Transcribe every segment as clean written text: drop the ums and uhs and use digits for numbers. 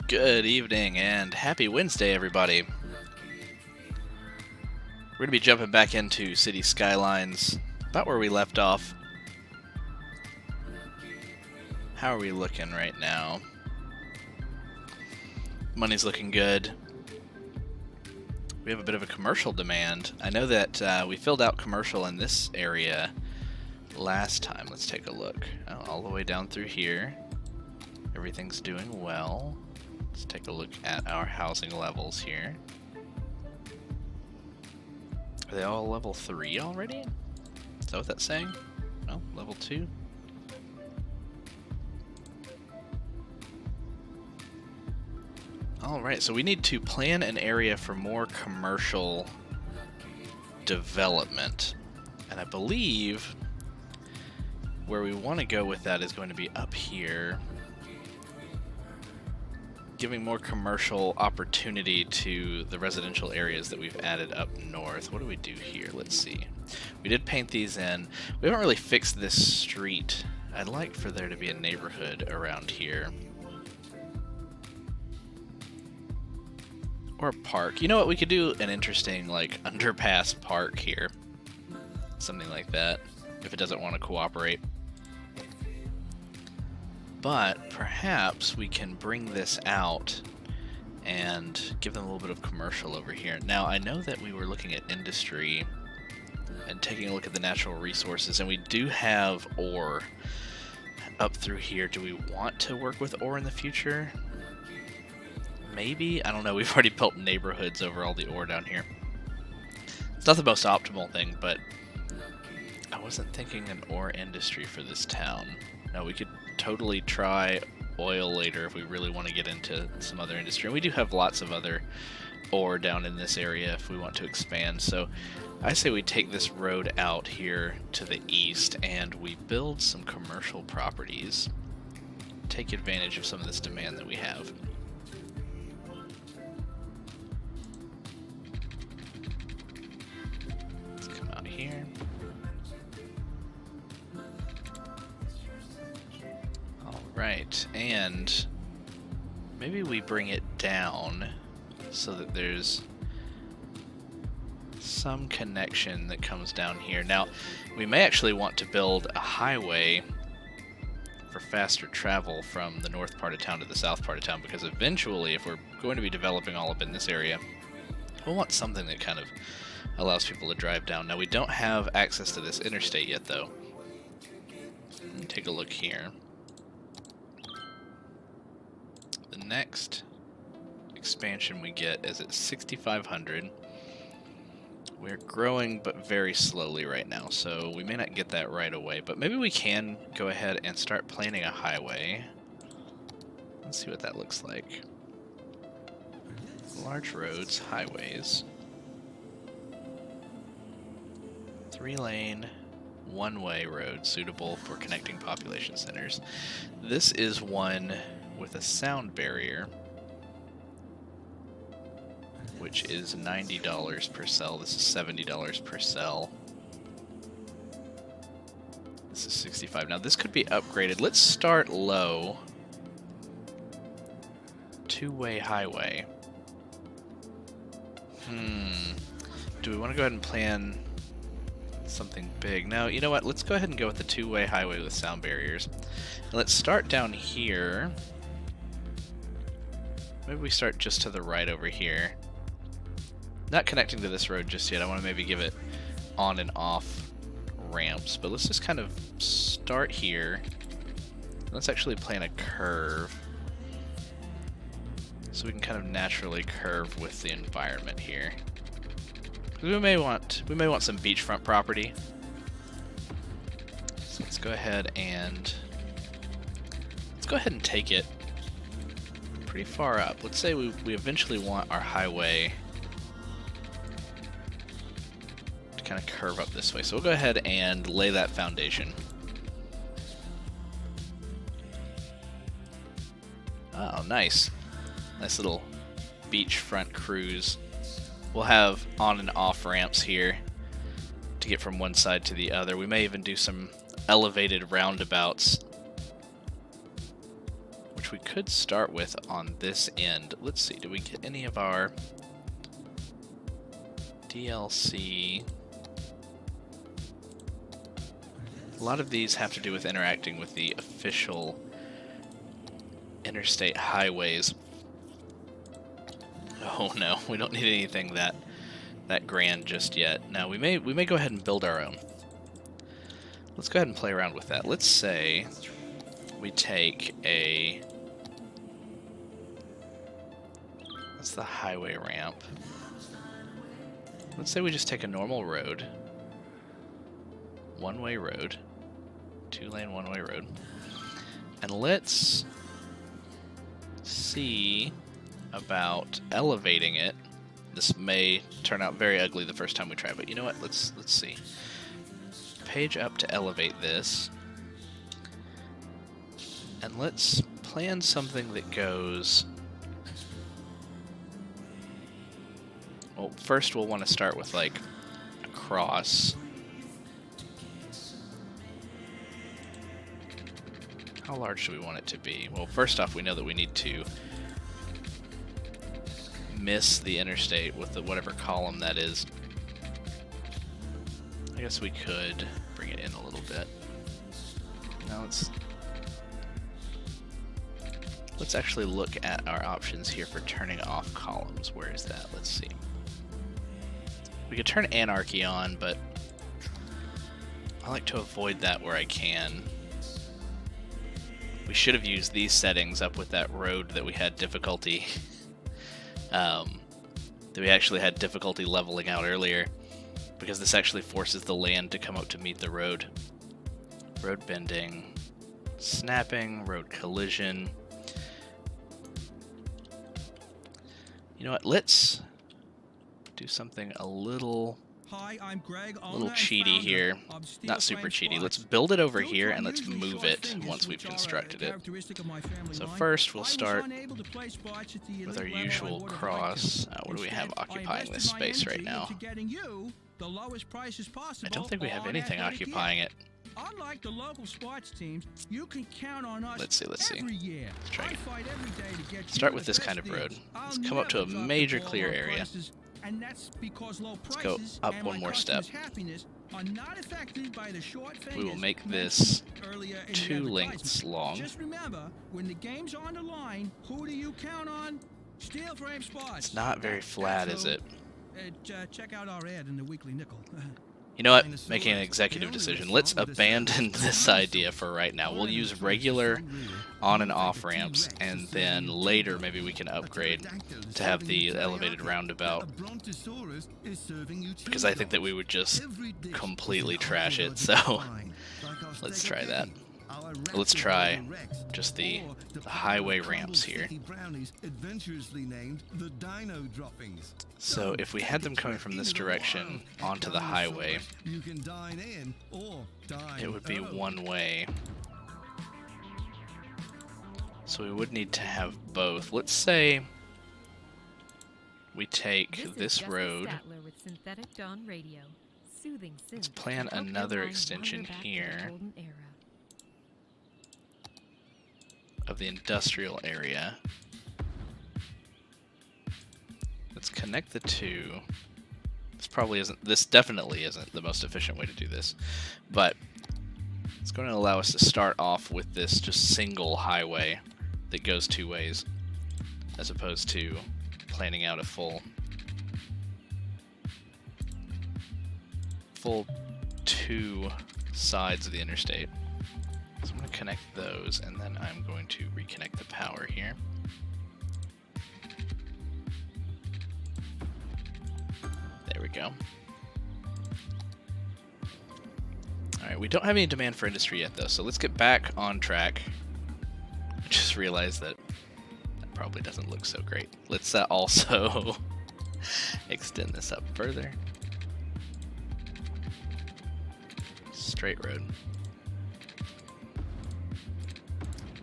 Good evening and happy Wednesday, everybody. We're going to be jumping back into City Skylines, about where we left off. How are we looking right now? Money's looking good. We have a bit of a commercial demand. I know that we filled out commercial in this area last time. Let's take a look. All the way down through here. Everything's doing well. Let's take a look at our housing levels here. Are they all level 3 already? Is that what that's saying? No, level 2. Alright, so we need to plan an area for more commercial development. And I believe where we want to go with that is going to be up here, giving more commercial opportunity to the residential areas that we've added up north. What do we do here? Let's see. We did paint these in. We haven't really fixed this street. I'd like for there to be a neighborhood around here. Or a park. You know what? We could do an interesting, like, underpass park here. Something like that, if it doesn't want to cooperate. But perhaps we can bring this out and give them a little bit of commercial over here. Now, I know that we were looking at industry and taking a look at the natural resources, and we do have ore up through here. Do we want to work with ore in the future? Maybe? I don't know. We've already built neighborhoods over all the ore down here. It's not the most optimal thing, but I wasn't thinking an ore industry for this town. No, we could totally try oil later if we really want to get into some other industry. And we do have lots of other ore down in this area if we want to expand. So I say we take this road out here to the east and we build some commercial properties. Take advantage of some of this demand that we have. Let's come out here. Right, and maybe we bring it down so that there's some connection that comes down here. Now, we may actually want to build a highway for faster travel from the north part of town to the south part of town, because eventually, if we're going to be developing all up in this area, we'll want something that kind of allows people to drive down. Now, we don't have access to this interstate yet, though. Let me take a look here. The next expansion we get is at 6,500. We're growing, but very slowly right now, so we may not get that right away, but maybe we can go ahead and start planning a highway. Let's see what that looks like. Large roads, highways. 3-lane, one-way road suitable for connecting population centers. This is one with a sound barrier, which is $90 per cell. This is $70 per cell. This is 65. Now this could be upgraded. Let's start low. Two-way highway. Do we want to go ahead and plan something big? No, you know what? Let's go ahead and go with the two-way highway with sound barriers. And let's start down here. Maybe we start just to the right over here. Not connecting to this road just yet. I want to maybe give it on and off ramps. But let's just kind of start here. Let's actually plan a curve, so we can kind of naturally curve with the environment here. We may want some beachfront property. So let's go ahead and take it pretty far up. Let's say we eventually want our highway to kind of curve up this way. So we'll go ahead and lay that foundation. Oh, nice. Nice little beachfront cruise. We'll have on and off ramps here to get from one side to the other. We may even do some elevated roundabouts, which which we could start with on this end. Let's see, do we get any of our DLC? A lot of these have to do with interacting with the official interstate highways. Oh no, we don't need anything that grand just yet. Now we may go ahead and build our own. Let's go ahead and play around with that. Let's say we take a... That's the highway ramp. Let's say we just take a normal road. One-way road. Two-lane one-way road. And let's see about elevating it. This may turn out very ugly the first time we try, but you know what? Let's see. Page up to elevate this. And let's plan something that goes... Well, first we'll want to start with, like, a cross. How large do we want it to be? Well, first off, we know that we need to miss the interstate with the whatever column that is. I guess we could bring it in a little bit. Now let's actually look at our options here for turning off columns. Where is that? Let's see. We could turn anarchy on, but I like to avoid that where I can. We should have used these settings up with that road that we had difficulty that we actually had difficulty leveling out earlier, because this actually forces the land to come up to meet the road. Road bending, snapping, road collision. You know what, let's do something a little cheaty here. Not super cheaty. Let's build it over here and let's move it once we've constructed it. So first we'll start with our usual cross. What do we have occupying this space right now? I don't think we have anything occupying it. Unlike the local sports teams, you can count on us. Let's see. Let's try it. Start with this kind of road. Let's come up to a major clear area. Let's go up one more step. We will make this 2 lengths long. Just remember, when the game's on the line, who do you count on? Steel frame spots. It's not very flat, is it? Check out our ad in the Weekly Nickel. You know what? Making an executive decision. Let's abandon this idea for right now. We'll use regular on and off ramps, and then later maybe we can upgrade to have the elevated roundabout, because I think that we would just completely trash it. So let's try that. Let's try just the highway ramps here. So if we had them coming from this direction onto the highway, it would be one way. So we would need to have both. Let's say we take this road. Let's plan another extension here of the industrial area. Let's connect the two. This definitely isn't the most efficient way to do this, but it's going to allow us to start off with this just single highway that goes 2 ways, as opposed to planning out a full 2 sides of the interstate. So I'm going to connect those, and then I'm going to reconnect the power here. There we go. Alright, we don't have any demand for industry yet, though, so let's get back on track. I just realized that probably doesn't look so great. Let's also extend this up further. Straight road.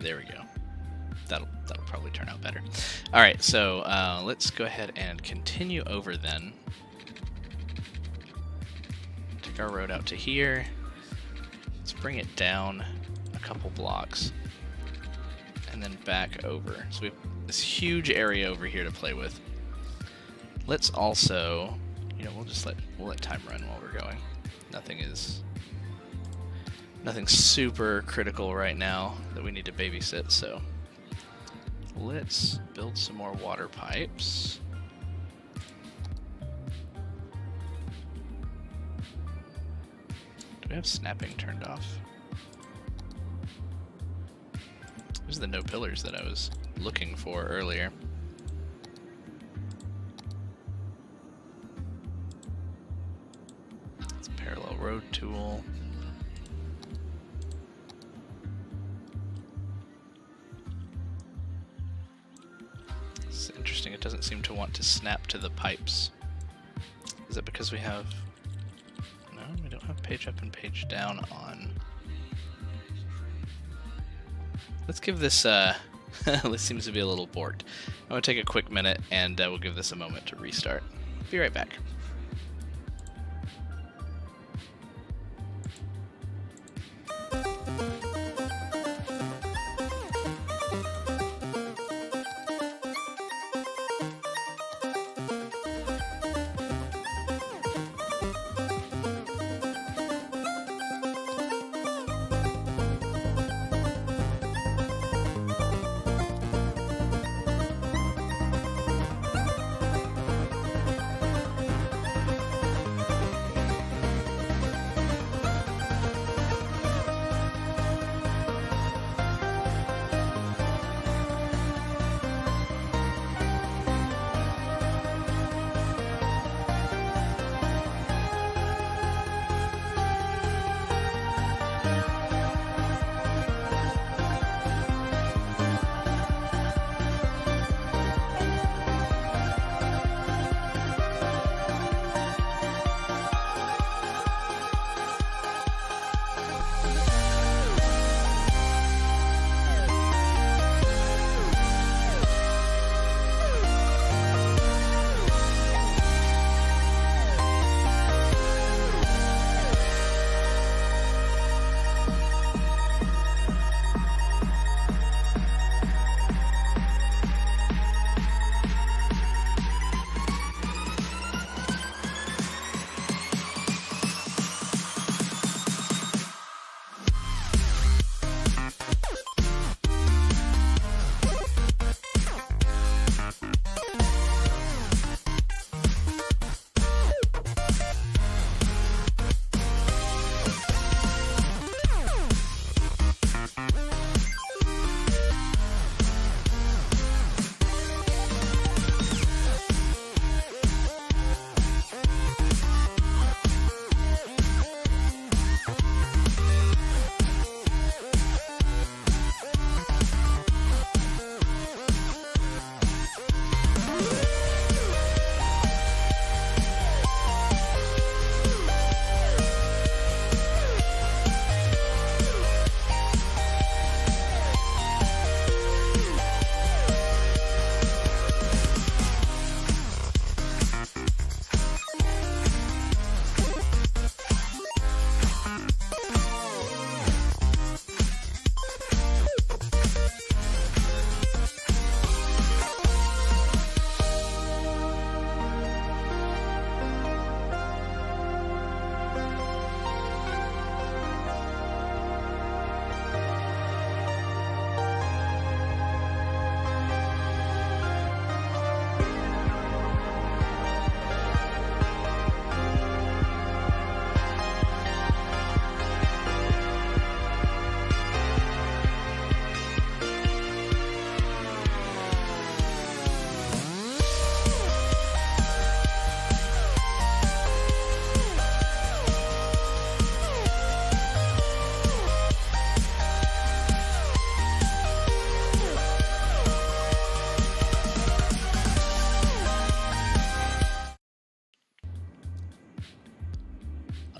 There we go. That'll probably turn out better. Alright, so let's go ahead and continue over then. Take our road out to here. Let's bring it down a couple blocks. and then back over. So we have this huge area over here to play with. Let's also, you know, we'll let time run while we're going. Nothing super critical right now that we need to babysit, so let's build some more water pipes. Do we have snapping turned off? These are the no pillars that I was looking for earlier. It's a parallel road tool. It's interesting, it doesn't seem to want to snap to the pipes. Is it because we have... No, we don't have page up and page down on. Let's give this, this seems to be a little borked. I'm going to take a quick minute and we'll give this a moment to restart. Be right back.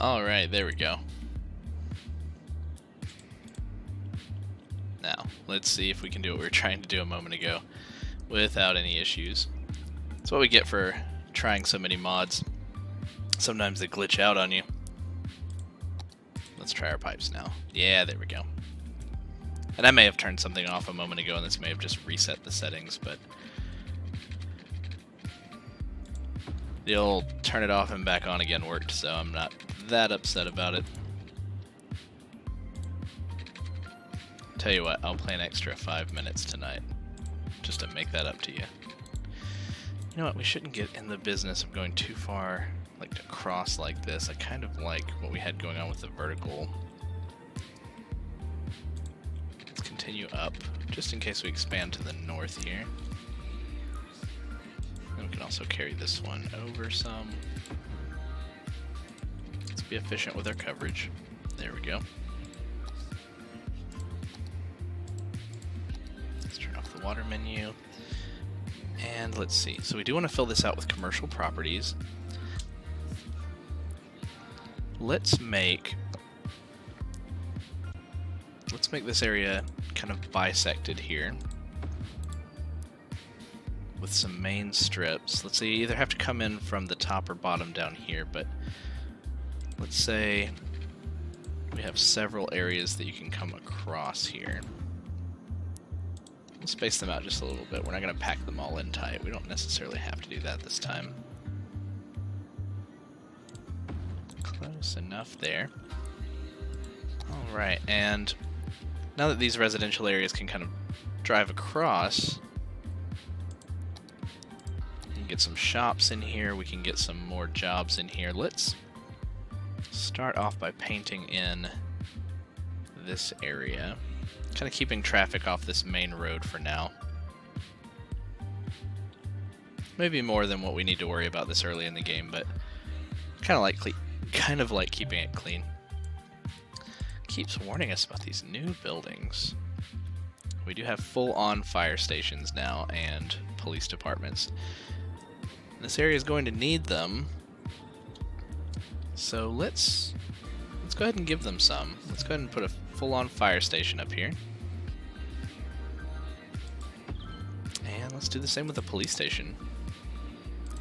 Alright, there we go. Now, let's see if we can do what we were trying to do a moment ago without any issues. That's what we get for trying so many mods. Sometimes they glitch out on you. Let's try our pipes now. Yeah, there we go. And I may have turned something off a moment ago, and this may have just reset the settings, but the old turn it off and back on again worked, so I'm not that upset about it. Tell you what, I'll play an extra 5 minutes tonight, just to make that up to you. You know what, we shouldn't get in the business of going too far, like to cross like this. I kind of like what we had going on with the vertical. Let's continue up, just in case we expand to the north here. And we can also carry this one over some. Let's be efficient with our coverage. There we go. Let's turn off the water menu. And let's see. So we do want to fill this out with commercial properties. Let's make this area kind of bisected here with some main strips. Let's see, you either have to come in from the top or bottom down here, but let's say we have several areas that you can come across here. We'll space them out just a little bit. We're not going to pack them all in tight. We don't necessarily have to do that this time. Close enough there. Alright, and now that these residential areas can kind of drive across, we can get some shops in here, we can get some more jobs in here. Let's start off by painting in this area, kind of keeping traffic off this main road for now. Maybe more than what we need to worry about this early in the game, but kind of like keeping it clean. Keeps warning us about these new buildings. We do have full-on fire stations now and police departments. This area is going to need them, so let's go ahead and give them some. Let's go ahead and put a full-on fire station up here. And let's do the same with the police station.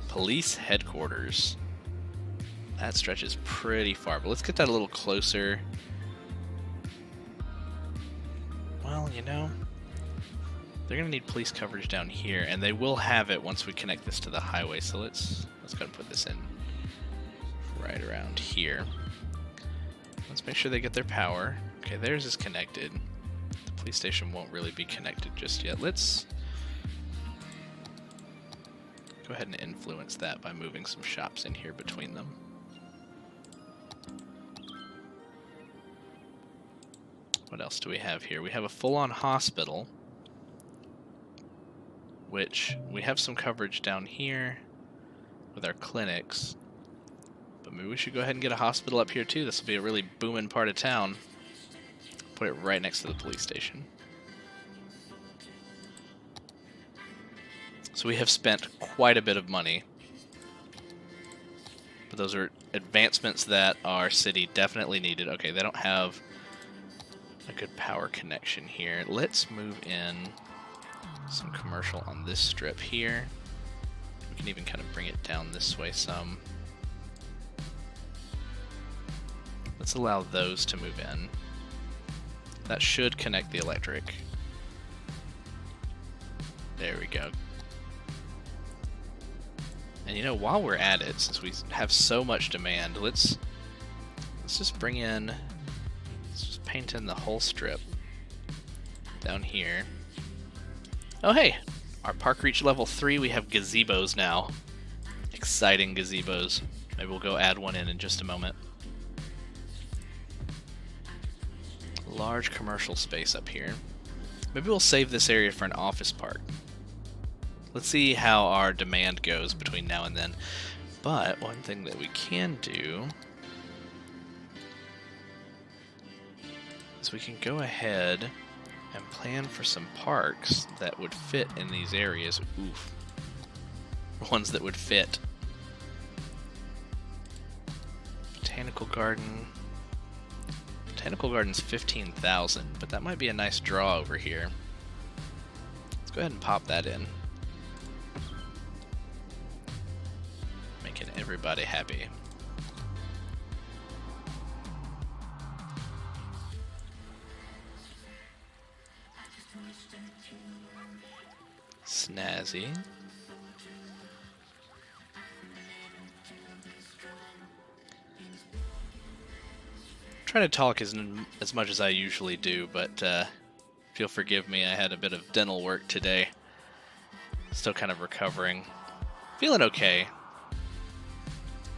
Police headquarters. That stretches pretty far, but let's get that a little closer. Well, you know, they're going to need police coverage down here, and they will have it once we connect this to the highway, so let's go ahead and put this in right around here. Let's make sure they get their power. Okay, theirs is connected. The police station won't really be connected just yet. Let's go ahead and influence that by moving some shops in here between them. What else do we have here? We have a full-on hospital, which we have some coverage down here with our clinics, but maybe we should go ahead and get a hospital up here too. This will be a really booming part of town. Put it right next to the police station. So we have spent quite a bit of money, but those are advancements that our city definitely needed. Okay, they don't have a good power connection here. Let's move in some commercial on this strip here. We can even kind of bring it down this way some. Let's allow those to move in. That should connect the electric. There we go. And you know, while we're at it, since we have so much demand, let's just bring in, let's just paint in the whole strip down here. Oh hey, our park reached level 3. We have gazebos now. Exciting gazebos. Maybe we'll go add one in just a moment. Large commercial space up here. Maybe we'll save this area for an office park. Let's see how our demand goes between now and then. But one thing that we can do is we can go ahead and plan for some parks that would fit in these areas. Oof. Ones that would fit. Botanical Garden. Botanical Garden's 15,000, but that might be a nice draw over here. Let's go ahead and pop that in. Making everybody happy. snazzy. Trying to talk as much as I usually do, but if you'll forgive me, I had a bit of dental work today. Still kind of recovering. Feeling okay.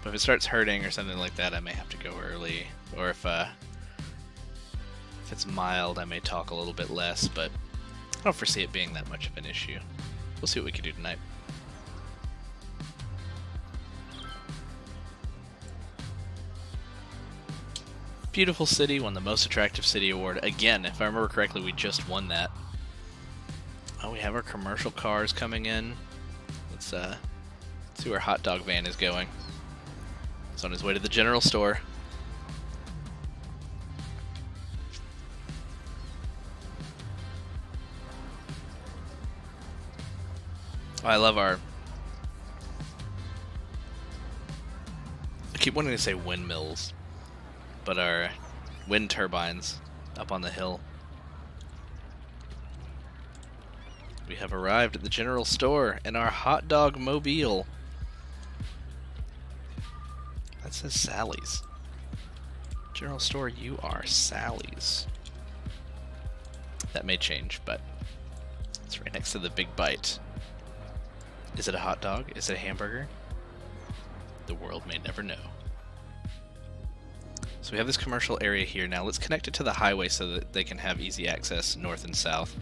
But if it starts hurting or something like that, I may have to go early. Or if it's mild, I may talk a little bit less, but I don't foresee it being that much of an issue. We'll see what we can do tonight. Beautiful city won the Most Attractive City Award. Again, if I remember correctly, we just won that. Oh, we have our commercial cars coming in. Let's see where Hot Dog Van is going. He's on his way to the general store. Oh, I love our... I keep wanting to say windmills, but our wind turbines up on the hill. We have arrived at the general store in our hot dog mobile. That says Sally's. General store, you are Sally's. That may change, but it's right next to the big bite. Is it a hot dog? Is it a hamburger? The world may never know. So we have this commercial area here now. Let's connect it to the highway so that they can have easy access north and south.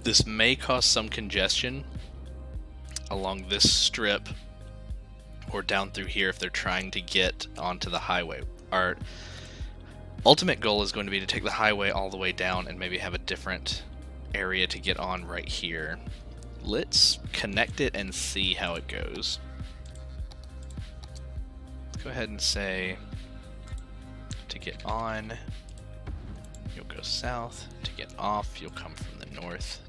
This may cause some congestion along this strip or down through here if they're trying to get onto the highway. Our ultimate goal is going to be to take the highway all the way down and maybe have a different area to get on right here. Let's connect it and see how it goes. Let's go ahead and say to get on, you'll go south. To get off, you'll come from the north.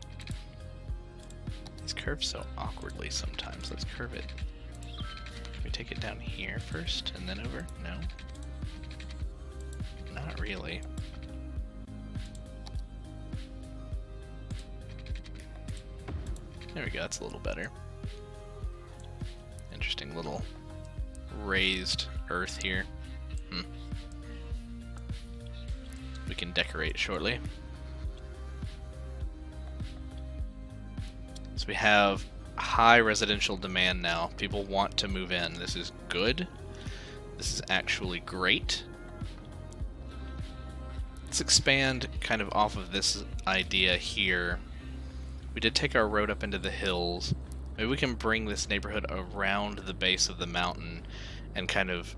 These curve so awkwardly sometimes. Let's curve it. Can we take it down here first and then over? No. Not really. There we go, that's a little better. Interesting little raised earth here. We can decorate shortly. So we have high residential demand now. People want to move in. This is good. This is actually great. Let's expand kind of off of this idea here. We did take our road up into the hills. Maybe we can bring this neighborhood around the base of the mountain and kind of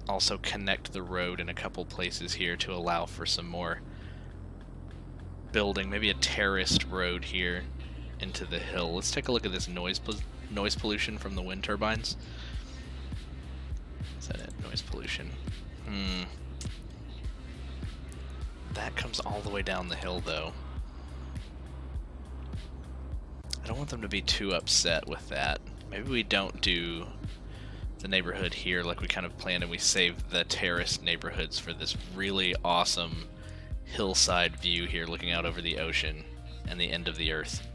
also connect the road in a couple places here to allow for some more building. Maybe a terraced road here into the hill. Let's take a look at this noise pollution from the wind turbines. Is that it? Noise pollution. That comes all the way down the hill though. I don't want them to be too upset with that. Maybe we don't do the neighborhood here like we kind of planned and we save the terraced neighborhoods for this really awesome hillside view here looking out over the ocean and the end of the earth.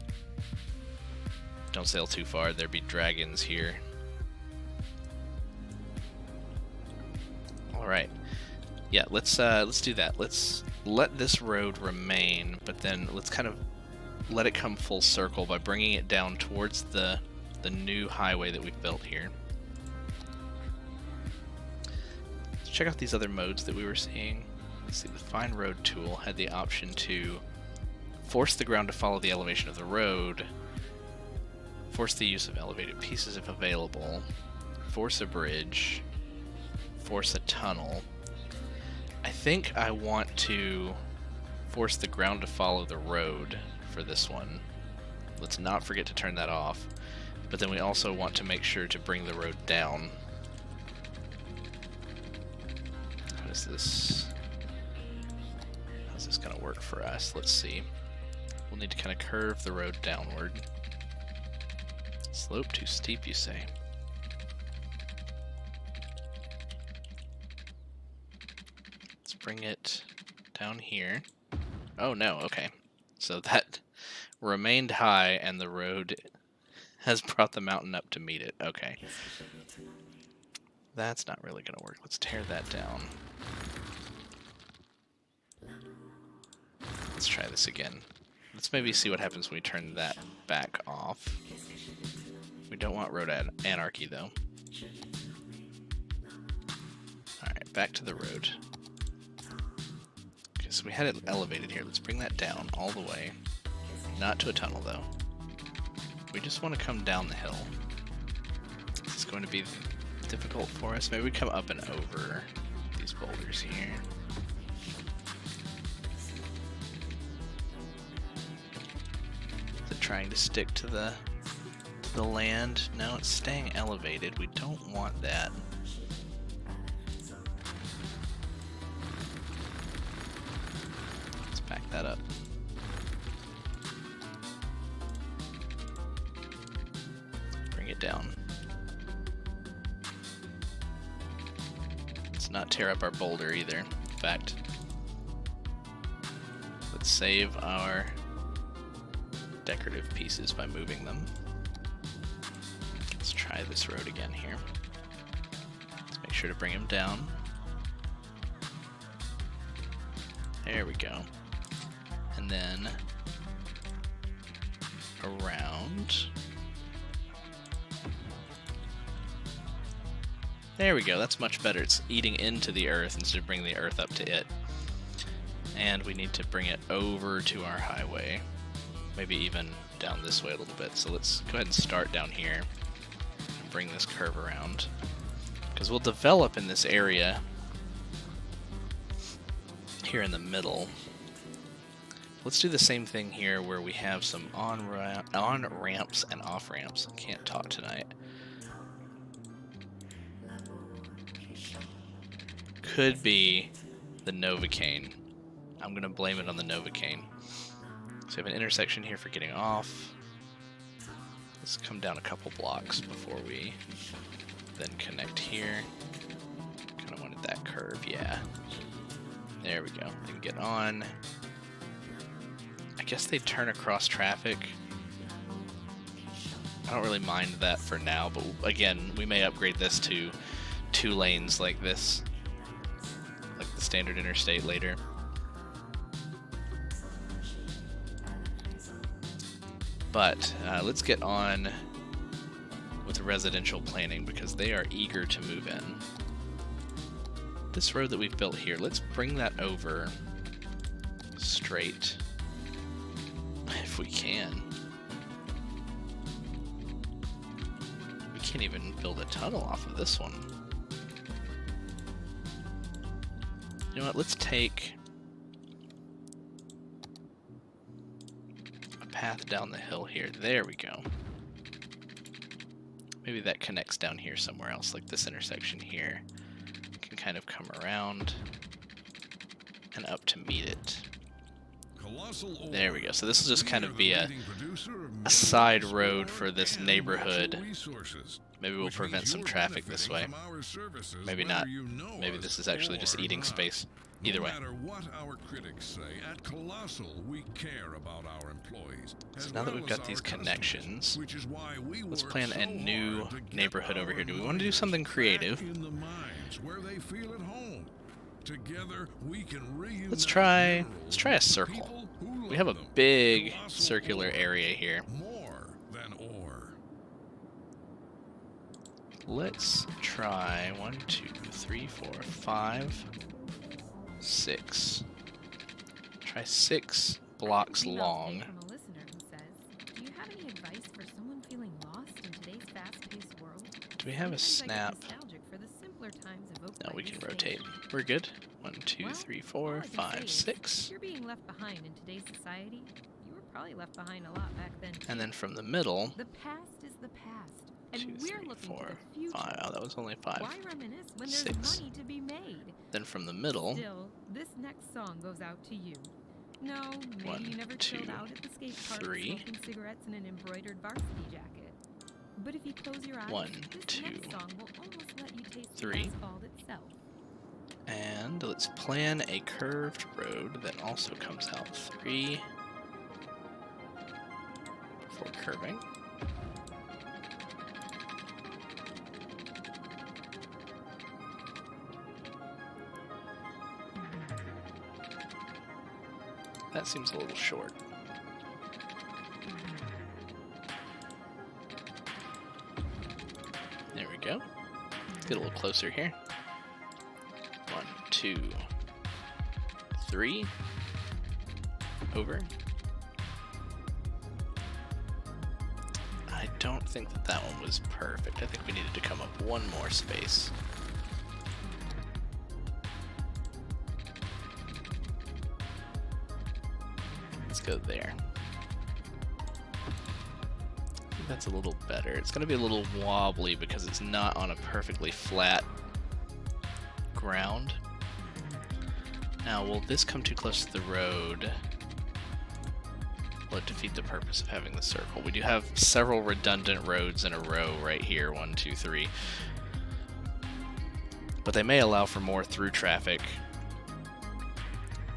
Don't sail too far, there'd be dragons here. Alright. Yeah, let's do that. Let's let this road remain, but then let's kind of let it come full circle by bringing it down towards the new highway that we've built here. Let's check out these other modes that we were seeing. Let's see, the Find Road tool had the option to force the ground to follow the elevation of the road, force the use of elevated pieces if available, force a bridge, force a tunnel. I think I want to force the ground to follow the road for this one. Let's not forget to turn that off. But then we also want to make sure to bring the road down. How's this gonna work for us? Let's see. We'll need to kind of curve the road downward. Slope too steep, you say? Let's bring it down here. Oh no, okay. So that remained high, and the road has brought the mountain up to meet it. Okay. That's not really going to work. Let's tear that down. Let's try this again. Let's maybe see what happens when we turn that back off. We don't want road anarchy, though. Alright, back to the road. Okay, so we had it elevated here. Let's bring that down all the way. Not to a tunnel, though. We just want to come down the hill. This is going to be difficult for us. Maybe we come up and over these boulders here. Is it trying to stick to the land? No, it's staying elevated. We don't want that. Let's back that up. Bring it down. Let's not tear up our boulder either. In fact, let's save our decorative pieces by moving them. Let's try this road again here. Let's make sure to bring them down. There we go. And then around. There we go, that's much better. It's eating into the earth instead of bringing the earth up to it. And we need to bring it over to our highway. Maybe even down this way a little bit. So let's go ahead and start down here. And bring this curve around. Because we'll develop in this area here in the middle. Let's do the same thing here where we have some on-ramps and off-ramps. Can't talk tonight. Could be the Novocaine. I'm going to blame it on the Novocaine. So we have an intersection here for getting off. Let's come down a couple blocks before we then connect here. Kind of wanted that curve, yeah. There we go. Then get on. I guess they turn across traffic. I don't really mind that for now, but again, we may upgrade this to 2 lanes like this. Like the standard interstate later. But let's get on with residential planning because they are eager to move in. This road that we've built here, let's bring that over straight if we can. We can't even build a tunnel off of this one. You know what, let's take a path down the hill here. There we go. Maybe that connects down here somewhere else, like this intersection here. Can kind of come around and up to meet it. There we go. So this will just kind of be a side road for this neighborhood. Maybe we'll prevent some traffic this way. Maybe not. Maybe this is actually just eating space. Either way. So now that we've got these connections, let's plan a new neighborhood over here. Do we want to do something creative? Let's try a circle. We have a big circular area here. Let's try 1, 2, 3, 4, 5, 6. Try 6 blocks long. From a listener who says, do you have any advice for someone feeling lost in today's fast-paced world? Do we have a snap? For the simpler times evoked No, by we this can stage. rotate. We're good. 1, 2, 3, 4, all I can say 5, is, 6. If you're being left behind in today's society, you were probably left behind a lot back then. And then from the middle, The past is the past, and 2, we're 3, looking 4, to the future. 5. Oh, that was only 5. Why reminisce when there's 6. money to be made? Then from the middle, Still, this next song goes out to you. No, maybe 1, you never 2, chilled out at the skate park 3. smoking cigarettes in an embroidered varsity jacket. But if you close your eyes, 1, this 2, next song will almost let you taste 3. the asphalt itself. And let's plan a curved road that also comes out 3, curving. That seems a little short. There we go. Let's get a little closer here. 1, 2, 3. Over. I don't think that that one was perfect. I think we needed to come up one more space. Let's go there. I think that's a little better. It's going to be a little wobbly because it's not on a perfectly flat ground. Now, will this come too close to the road? Will it defeat the purpose of having the circle? We do have several redundant roads in a row right here. 1, 2, 3. But they may allow for more through traffic.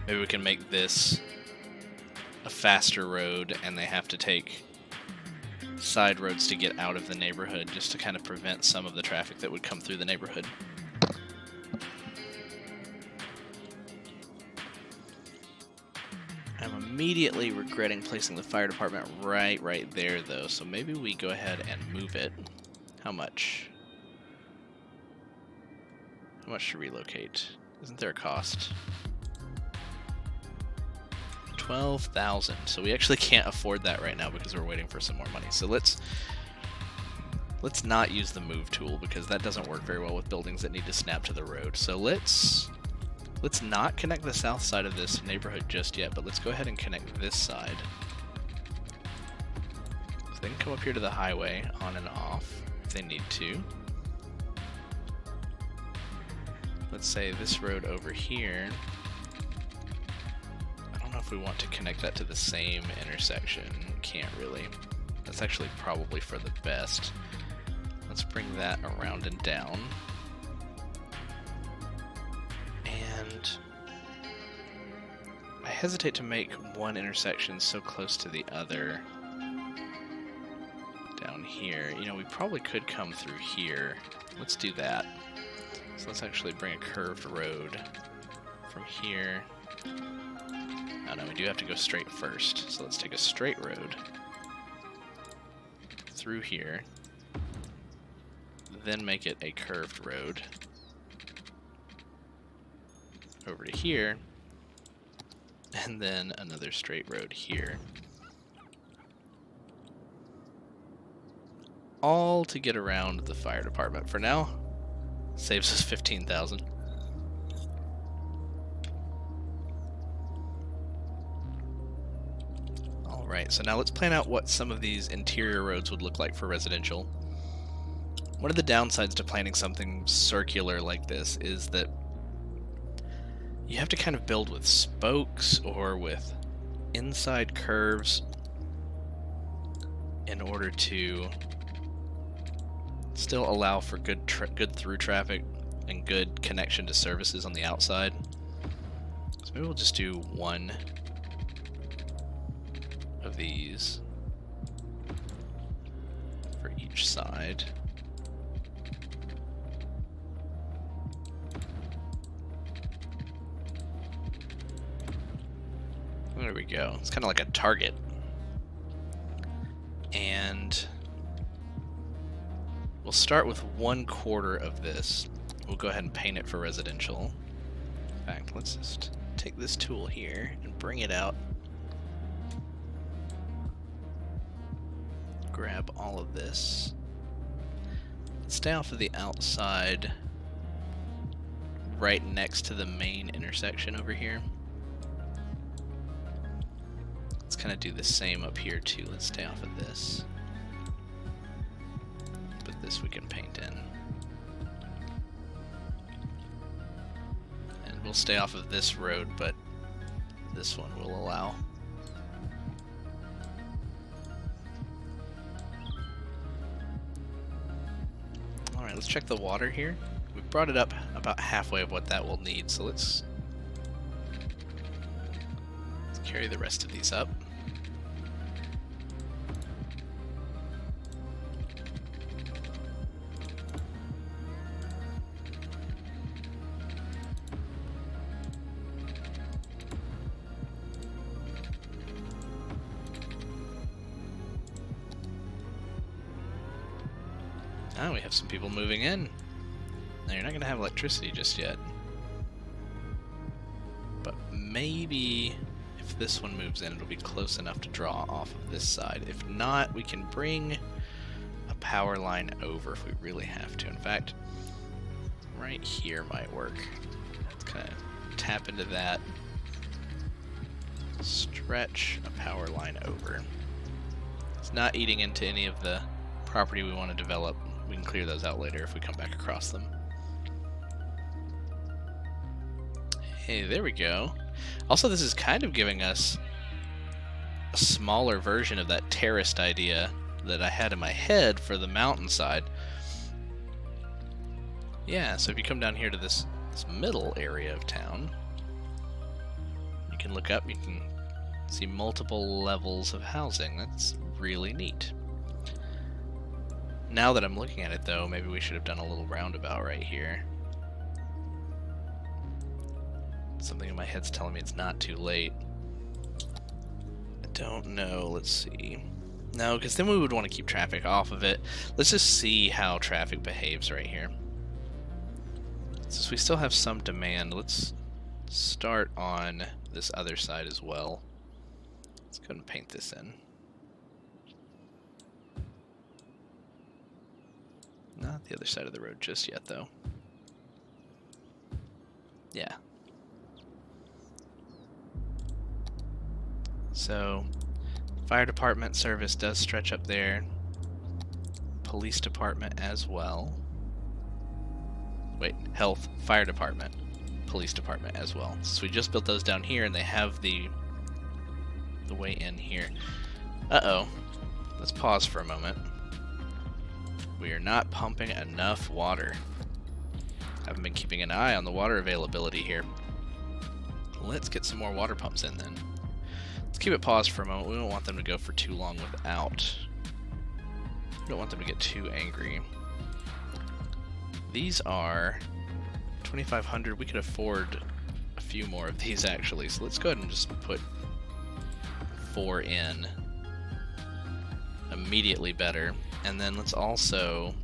Maybe we can make this a faster road and they have to take side roads to get out of the neighborhood just to kind of prevent some of the traffic that would come through the neighborhood. I'm immediately regretting placing the fire department right there though, so maybe we go ahead and move it. How much? How much to relocate? Isn't there a cost? 12,000. So we actually can't afford that right now because we're waiting for some more money. So let's not use the move tool because that doesn't work very well with buildings that need to snap to the road. So let's not connect the south side of this neighborhood just yet, but let's go ahead and connect this side. So they can come up here to the highway on and off if they need to. Let's say this road over here. I don't know if we want to connect that to the same intersection. Can't really. That's actually probably for the best. Let's bring that around and down. And I hesitate to make one intersection so close to the other down here. You know, we probably could come through here. Let's do that. So let's actually bring a curved road from here. Oh no, we do have to go straight first. So let's take a straight road through here, then make it a curved road over to here, and then another straight road here. All to get around the fire department. For now, saves us 15,000. Alright, so now let's plan out what some of these interior roads would look like for residential. One of the downsides to planning something circular like this is that you have to kind of build with spokes or with inside curves in order to still allow for good through traffic and good connection to services on the outside. So maybe we'll just do one of these for each side. There we go. It's kind of like a target. And we'll start with 1/4 of this. We'll go ahead and paint it for residential. In fact, let's just take this tool here and bring it out. Grab all of this. Stay off of the outside right next to the main intersection over here. Let's kind of do the same up here too. Let's stay off of this. But this we can paint in. And we'll stay off of this road, but this one will allow. Alright, let's check the water here. We brought it up about halfway of what that will need, so let's carry the rest of these up. Oh, we have some people moving in. Now, you're not going to have electricity just yet. But maybe if this one moves in, it'll be close enough to draw off of this side. If not, we can bring a power line over if we really have to. In fact, right here might work. Let's kind of tap into that. Stretch a power line over. It's not eating into any of the property we want to develop. We can clear those out later if we come back across them. Hey, there we go. Also, this is kind of giving us a smaller version of that terraced idea that I had in my head for the mountainside. Yeah, so if you come down here to this middle area of town, you can look up, you can see multiple levels of housing. That's really neat. Now that I'm looking at it, though, maybe we should have done a little roundabout right here. Something in my head's telling me it's not too late. I don't know. Let's see. No, because then we would want to keep traffic off of it. Let's just see how traffic behaves right here. Since we still have some demand, let's start on this other side as well. Let's go ahead and paint this in. Not the other side of the road just yet, though. Yeah. So, fire department service does stretch up there. Police department as well. Wait, health, fire department, police department as well. So we just built those down here, and they have the way in here. Uh-oh. Let's pause for a moment. We are not pumping enough water. Haven't been keeping an eye on the water availability here. Let's get some more water pumps in then. Let's keep it paused for a moment. We don't want them to go for too long without. We don't want them to get too angry. These are 2,500. We could afford a few more of these actually. So let's go ahead and just put 4 in. Immediately better. And then let's also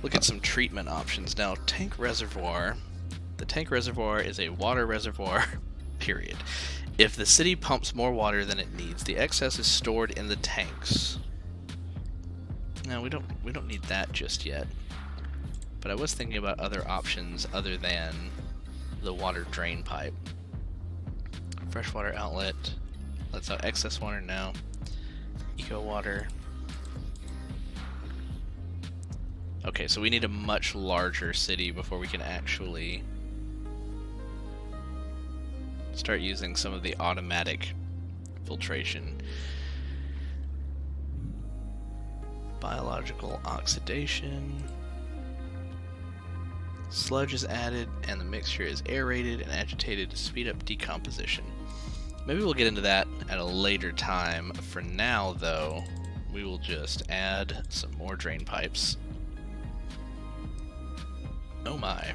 look at some treatment options. Now, tank reservoir. The tank reservoir is a water reservoir, period. If the city pumps more water than it needs, the excess is stored in the tanks. No, we don't need that just yet. But I was thinking about other options other than the water drain pipe. Freshwater outlet. Let's out excess water now. Eco water. Okay, so we need a much larger city before we can actually start using some of the automatic filtration. Biological oxidation. Sludge is added, and the mixture is aerated and agitated to speed up decomposition. Maybe we'll get into that at a later time. For now, though, we will just add some more drain pipes. Oh my.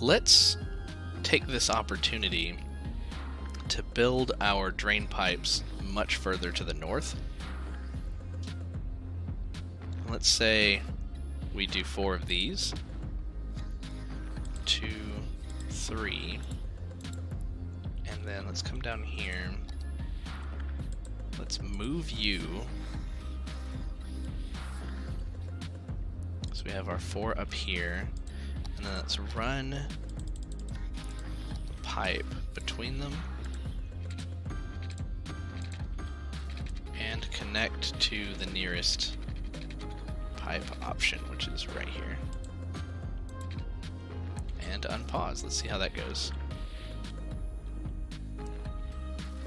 Let's take this opportunity to build our drain pipes much further to the north. Let's say we do 4 of these. 2, 3. And then let's come down here. Let's move you. So we have our 4 up here. And then let's run the pipe between them. And connect to the nearest pipe option, which is right here. And unpause. Let's see how that goes.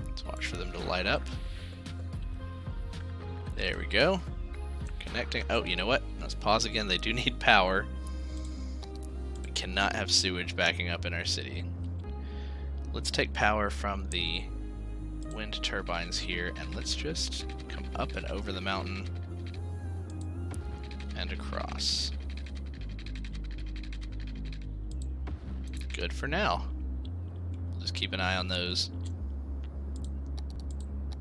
Let's watch for them to light up. There we go. Connecting. Oh, you know what? Let's pause again. They do need power. We cannot have sewage backing up in our city. Let's take power from the wind turbines here, and let's just come up and over the mountain and across. Good for now. We'll just keep an eye on those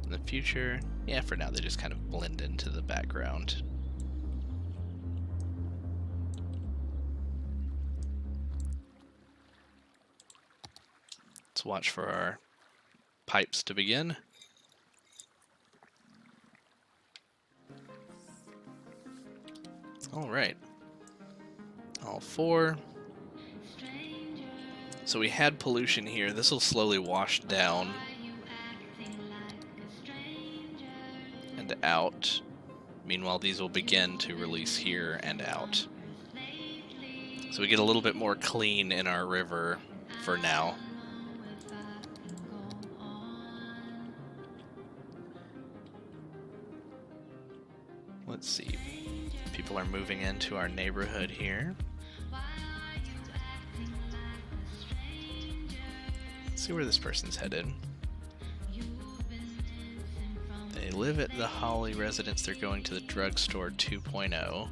in the future. Yeah, for now they just kind of blend into the background. Let's watch for our pipes to begin. All right. All 4. So we had pollution here. This will slowly wash down and out. Meanwhile, these will begin to release here and out. So we get a little bit more clean in our river for now. Let's see. People are moving into our neighborhood here. Let's see where this person's headed. They live at the Holly residence. They're going to the drugstore 2.0.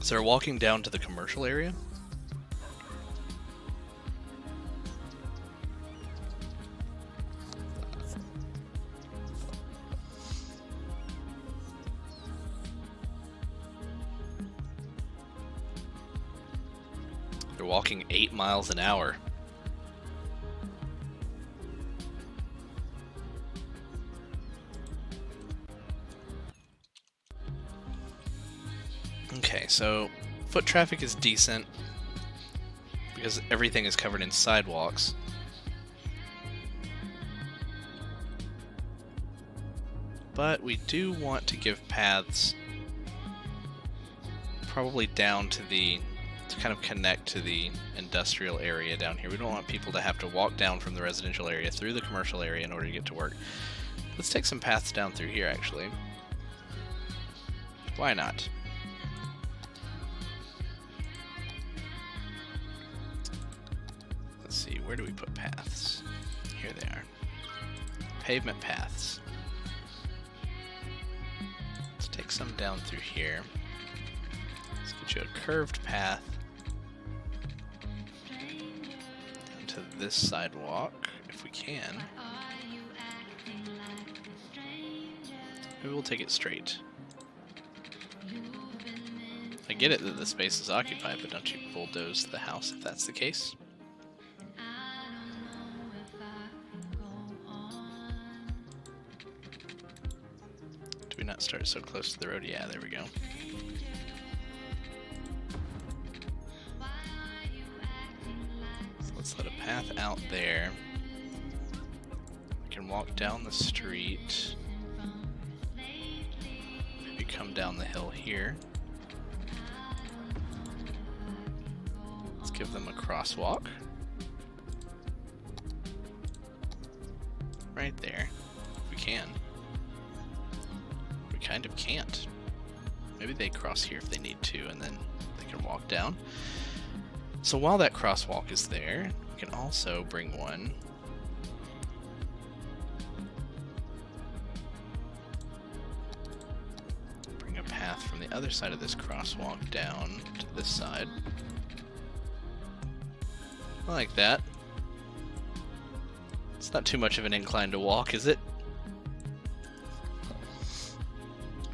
So they're walking down to the commercial area. They're walking 8 miles an hour. Okay, so foot traffic is decent because everything is covered in sidewalks. But we do want to give paths probably down to to kind of connect to the industrial area down here. We don't want people to have to walk down from the residential area through the commercial area in order to get to work. Let's take some paths down through here, actually. Why not? Let's see, where do we put paths? Here they are. Pavement paths. Let's take some down through here. Let's get you a curved path down to this sidewalk, if we can. Maybe we'll take it straight. I get it that the space is occupied, but don't you bulldoze the house if that's the case? Do we not start so close to the road? Yeah, there we go. So let's let a path out there. We can walk down the street. Maybe come down the hill here. Let's give them a crosswalk. Right there, if we can. We kind of can't. Maybe they cross here if they need to, and then they can walk down. So while that crosswalk is there, we can also bring one bring a path from the other side of this crosswalk down to this side. Like that. It's not too much of an incline to walk, is it?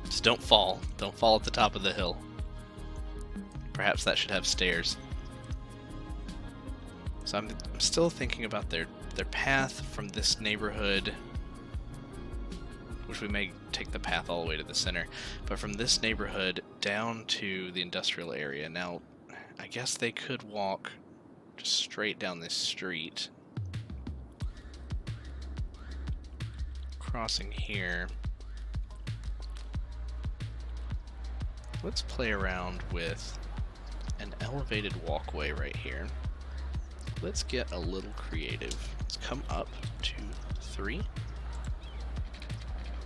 Just don't fall. Don't fall at the top of the hill. Perhaps that should have stairs. So I'm still thinking about their path from this neighborhood, which we may take the path all the way to the center, but from this neighborhood down to the industrial area. Now, I guess they could walk just straight down this street, crossing here. Let's play around with an elevated walkway right here. Let's get a little creative. Let's come up 2, 3,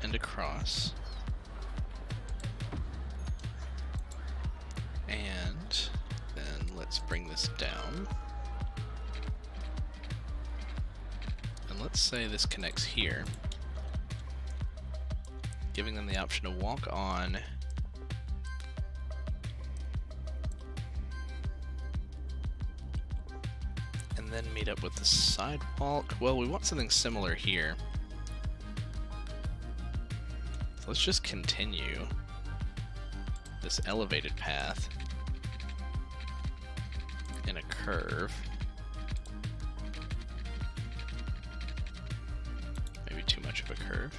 and across. And then let's bring this down. And let's say this connects here, giving them the option to walk on and then meet up with the sidewalk. Well, we want something similar here. So let's just continue this elevated path in a curve. Maybe too much of a curve.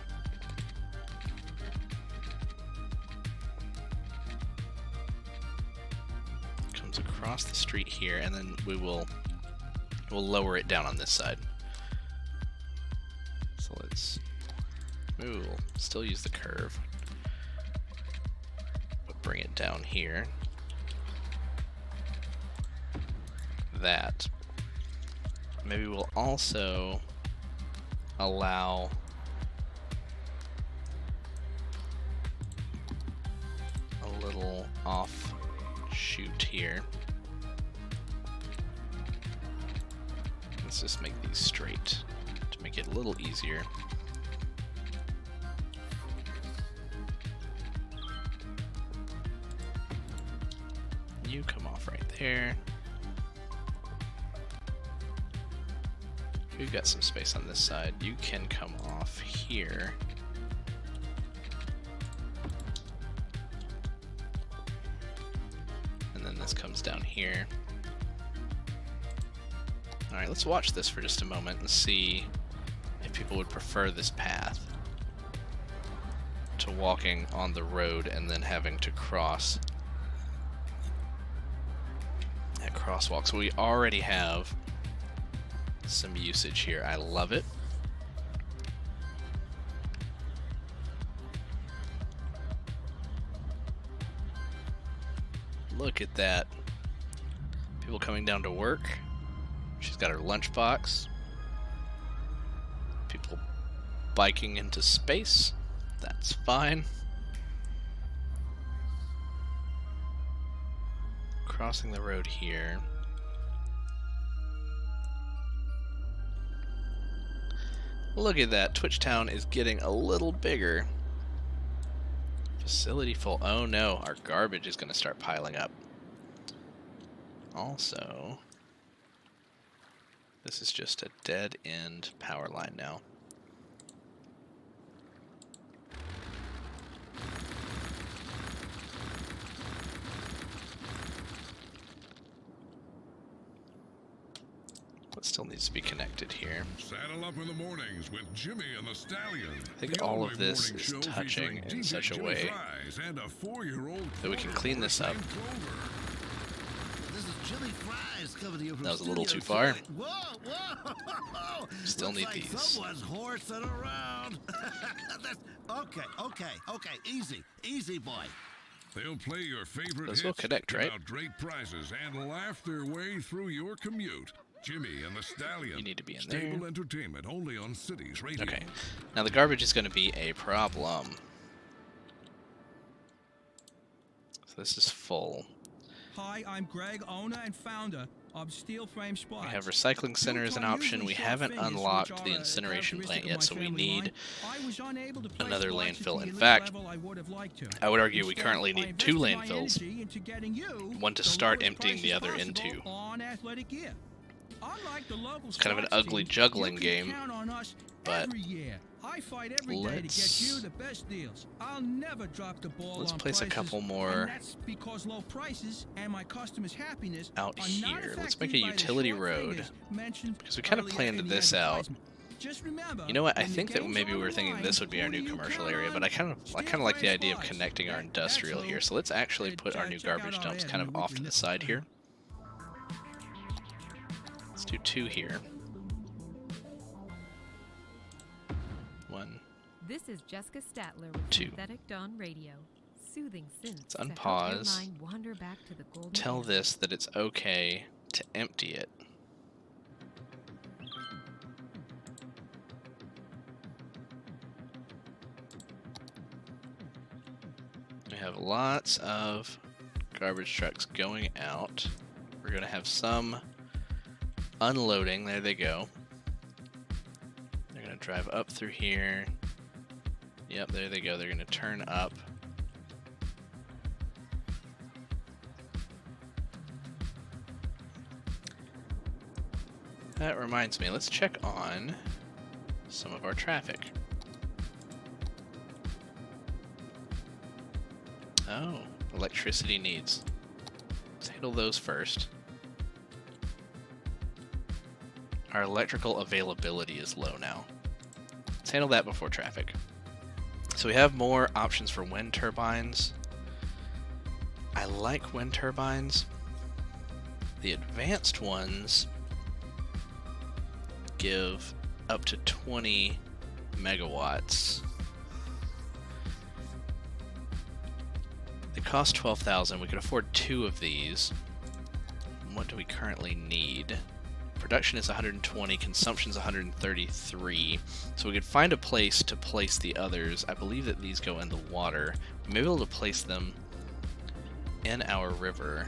Comes across the street here, and then we'll lower it down on this side. So maybe we'll still use the curve, but bring it down here. That. Maybe we'll also allow a little offshoot here. Let's just make these straight to make it a little easier. You come off right there. We've got some space on this side. You can come off here. And then this comes down here. Alright, let's watch this for just a moment and see if people would prefer this path to walking on the road and then having to cross at crosswalks. So we already have some usage here. I love it. Look at that. People coming down to work. She's got her lunchbox. People biking into space. That's fine. Crossing the road here. Look at that. Twitchtown is getting a little bigger. Facility full. Oh no, our garbage is going to start piling up. Also, this is just a dead end power line now. What still needs to be connected here? Saddle up in the mornings with Jimmy and the Stallion. I think all of this is touching in such a way that we can clean this up. This is Jimmy Fries coming to you from That was a little too Studio far. Whoa, whoa! Still Looks need like these. Someone's horsing around. Okay. Easy, boy. They'll play your favorite Those hits, will connect, give right? out great prizes, and laugh their way through your commute. Jimmy and the Stallion. You need to be in Stable there. entertainment only on Cities Radio. Okay. Now the garbage is going to be a problem. So this is full. Hi, I'm Greg, owner and founder of Steel Frame Spots. We have recycling center as an option. We haven't unlocked the incineration plant yet, so we need another landfill. In fact, I would argue we currently need 2 landfills. One to start emptying the other into. It's kind of an ugly juggling game, but let's place a couple more out here. Let's make a utility road, because we kind of planned this out. You know what? I think that maybe we were thinking this would be our new commercial area, but I kind of like the idea of connecting our industrial here. So let's actually put our new garbage dumps kind of off to the side here. Let's do 2 here. 1. This is Jessica Statler with 2. Synthetic Dawn Radio. Soothing synths Let's to help your unpause. mind wander back to the golden Tell era. this that it's okay to empty it. We have lots of garbage trucks going out. We're going to have some unloading. There they go. They're going to drive up through here. Yep, there they go. They're going to turn up. That reminds me, let's check on some of our traffic. Oh, electricity needs. Let's handle those first. Our electrical availability is low now. Let's handle that before traffic. So we have more options for wind turbines. I like wind turbines. The advanced ones give up to 20 megawatts. They cost 12,000. We could afford 2 of these. What do we currently need? Production is 120, consumption is 133. So we could find a place to place the others. I believe that these go in the water. We may be able to place them in our river.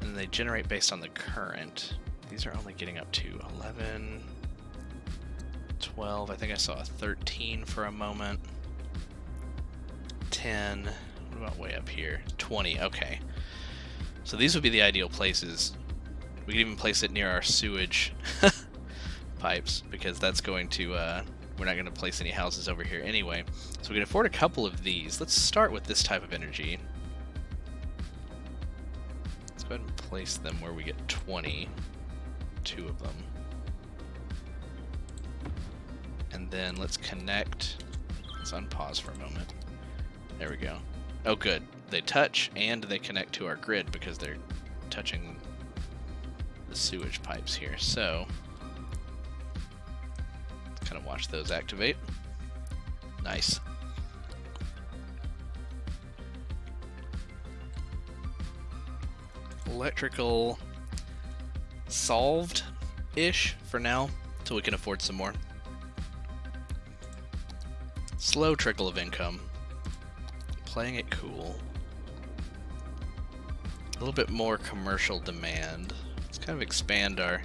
And they generate based on the current. These are only getting up to 11, 12. I think I saw a 13 for a moment. 10. What about way up here? 20. Okay. So these would be the ideal places. We could even place it near our sewage pipes, because that's going to, we're not going to place any houses over here anyway. So we can afford a couple of these. Let's start with this type of energy. Let's go ahead and place them where we get 20. 2 of them. And then let's connect. Let's unpause for a moment. There we go. Oh good. They touch and they connect to our grid because they're touching the sewage pipes here. So let's kind of watch those activate. Nice. Electrical solved-ish for now, until we can afford some more. Slow trickle of income. Playing it cool. A little bit more commercial demand. Let's kind of expand our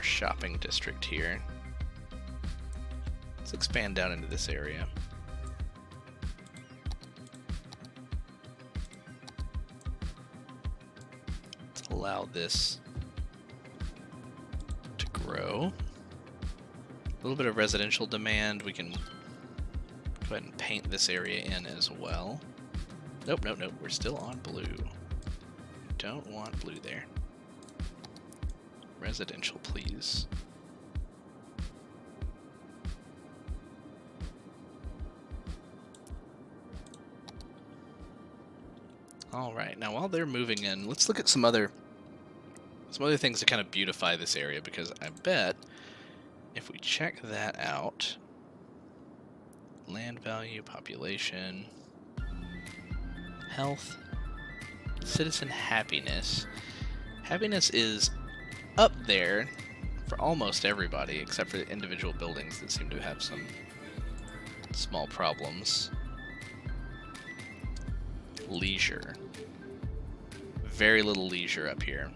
shopping district here. Let's expand down into this area. Let's allow this to grow. A little bit of residential demand. We can go ahead and paint this area in as well. Nope, nope, nope. We're still on blue. Don't want blue there. Residential, please. Alright, now while they're moving in, let's look at some other things to kind of beautify this area, because I bet if we check that out, land value, population, health, citizen happiness. Happiness is up there for almost everybody, except for the individual buildings that seem to have some small problems. Leisure. Very little leisure up here.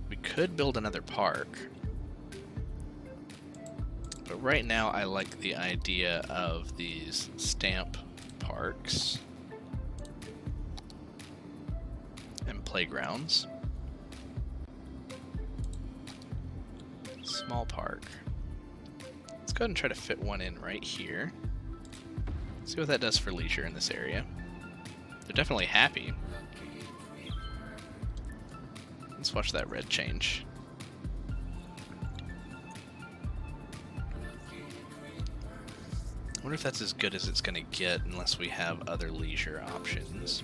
We could build another park. But right now I like the idea of these stamp parks and playgrounds. Small park. Let's go ahead and try to fit one in right here. See what that does for leisure in this area. They're definitely happy. Let's watch that red change. I wonder if that's as good as it's going to get unless we have other leisure options.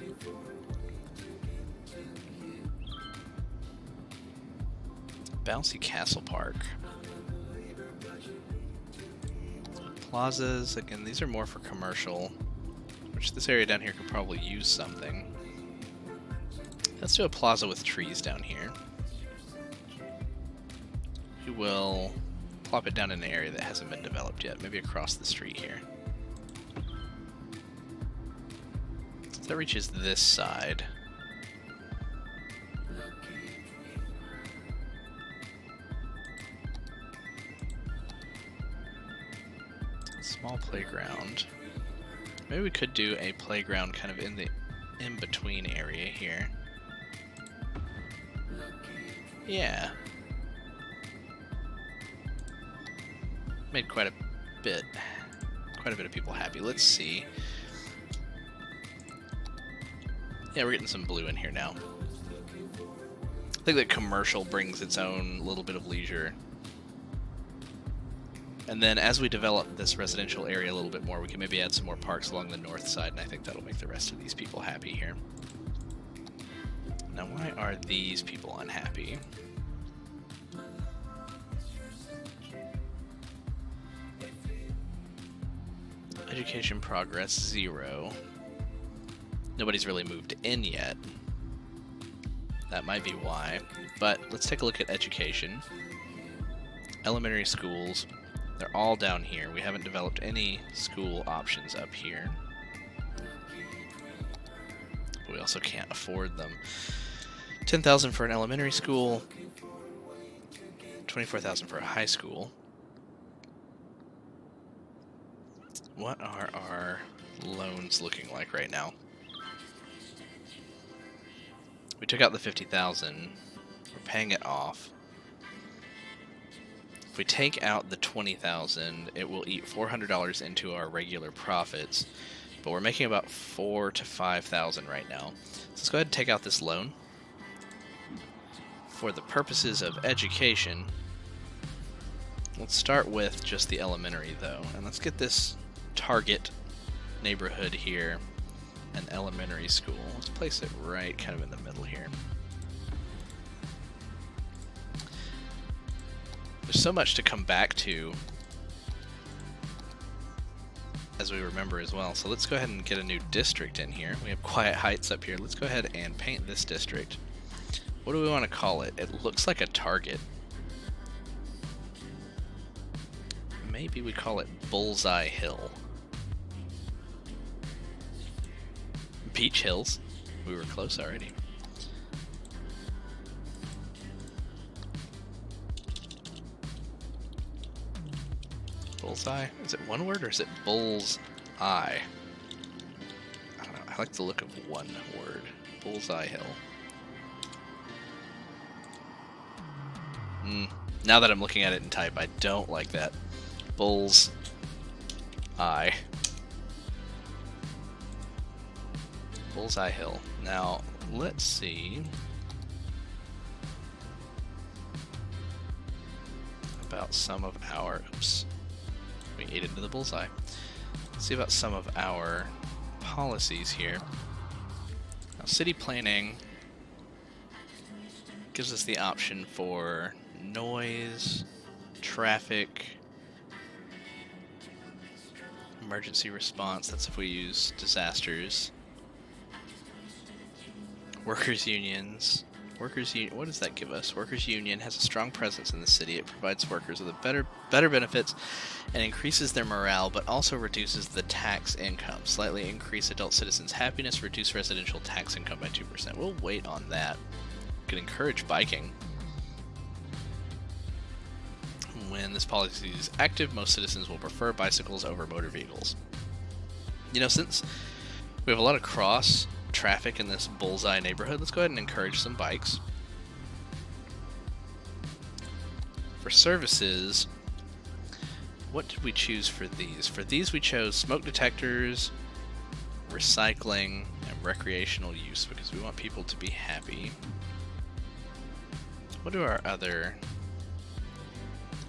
Bouncy Castle Park. Plazas, again, these are more for commercial, which this area down here could probably use something. Let's do a plaza with trees down here. We will plop it down in an area that hasn't been developed yet, maybe across the street here. So that reaches this side. Small playground. Maybe we could do a playground kind of in the in-between area here. Yeah. Made quite a bit of people happy. Let's see. Yeah, we're getting some blue in here now. I think that commercial brings its own little bit of leisure. And then as we develop this residential area a little bit more, we can maybe add some more parks along the north side, and I think that'll make the rest of these people happy here. Now, why are these people unhappy? Education progress 0. Nobody's really moved in yet. That might be why. But let's take a look at education. Elementary schools. They're all down here. We haven't developed any school options up here. We also can't afford them. 10,000 for an elementary school. 24,000 for a high school. What are our loans looking like right now? We took out the 50,000. We're paying it off. If we take out the 20,000, it will eat $400 into our regular profits, but we're making about 4,000 to 5,000 right now. So let's go ahead and take out this loan. For the purposes of education, let's start with just the elementary though, and let's get this target neighborhood here, an elementary school. Let's place it right kind of in the middle here. There's so much to come back to as we remember as well. So let's go ahead and get a new district in here. We have Quiet Heights up here. Let's go ahead and paint this district. What do we want to call it? It looks like a target. Maybe we call it Bullseye Hill. Peach Hills. We were close already. Bullseye? Is it one word or is it bull's eye? I don't know. I like the look of one word. Bullseye Hill. Now that I'm looking at it in type, I don't like that. Bull's eye. Bullseye Hill. Now, let's see about some of our... Oops. We ate into the bullseye. Let's see about some of our policies here. Now, city planning gives us the option for noise, traffic, emergency response. That's if we use disasters. Workers' unions. What does that give us? Workers' union has a strong presence in the city. It provides workers with better benefits and increases their morale, but also reduces the tax income. Slightly increase adult citizens' happiness, reduce residential tax income by 2%. We'll wait on that. We can encourage biking. When this policy is active, most citizens will prefer bicycles over motor vehicles. You know, since we have a lot of cross traffic in this bullseye neighborhood, let's go ahead and encourage some bikes. For services, what did we choose for these? For these we chose smoke detectors, recycling, and recreational use because we want people to be happy. What do our other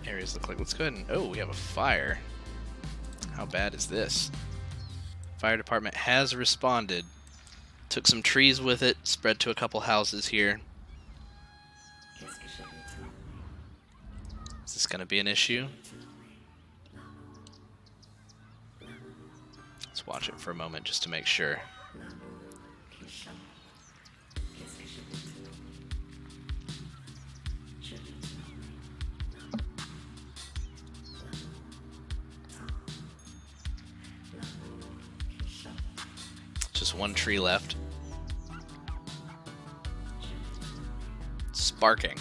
areas look like? Let's go ahead and... Oh, we have a fire. How bad is this? Fire department has responded. Took some trees with it, spread to a couple houses here. Is this going to be an issue? Let's watch it for a moment just to make sure. Just one tree left. Sparking.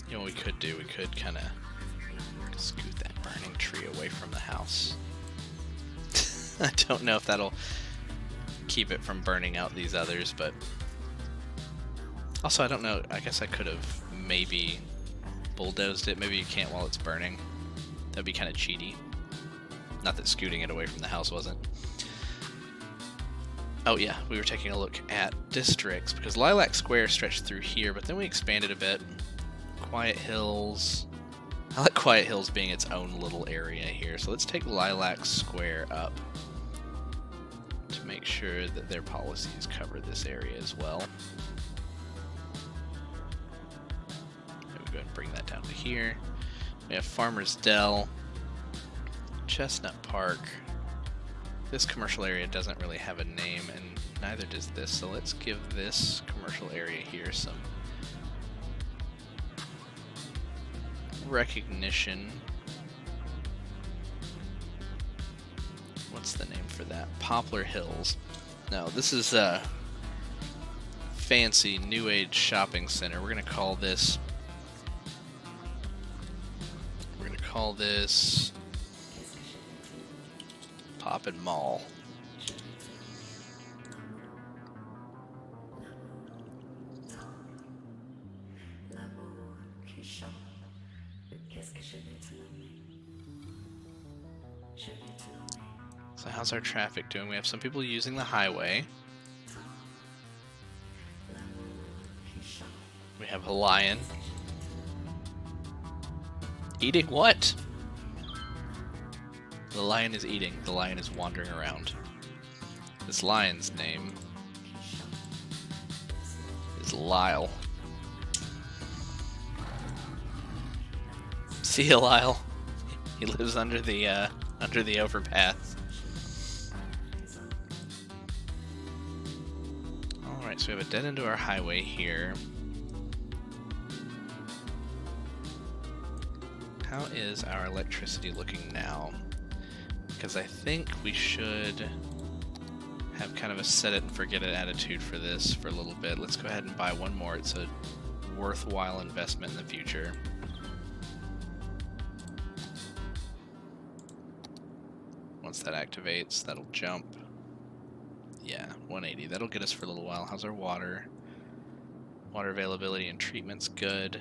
You know what we could do? We could kind of scoot that burning tree away from the house. I don't know if that'll keep it from burning out these others, but also I don't know. I guess I could have maybe bulldozed it. Maybe you can't while it's burning. That'd be kind of cheaty. Not that scooting it away from the house wasn't. Oh yeah, we were taking a look at districts because Lilac Square stretched through here, but then we expanded a bit. Quiet Hills. I like Quiet Hills being its own little area here, so let's take Lilac Square up to make sure that their policies cover this area as well. Maybe go ahead and bring that down to here. We have Farmer's Dell, Chestnut Park. This commercial area doesn't really have a name, and neither does this, so let's give this commercial area here some recognition. What's the name for that? Poplar Hills. Now, this is a fancy new age shopping center. We're gonna call this Poppin' Mall. So how's our traffic doing? We have some people using the highway. We have a lion. Eating what? The lion is eating. The lion is wandering around. This lion's name is Lyle. See you, Lyle. He lives under the overpass. Alright, so we have a dead end to our highway here. How is our electricity looking now? Because I think we should have kind of a set it and forget it attitude for this for a little bit. Let's go ahead and buy one more. It's a worthwhile investment in the future. Once that activates, that'll jump. Yeah, 180. That'll get us for a little while. How's our water? Water availability and treatment's good.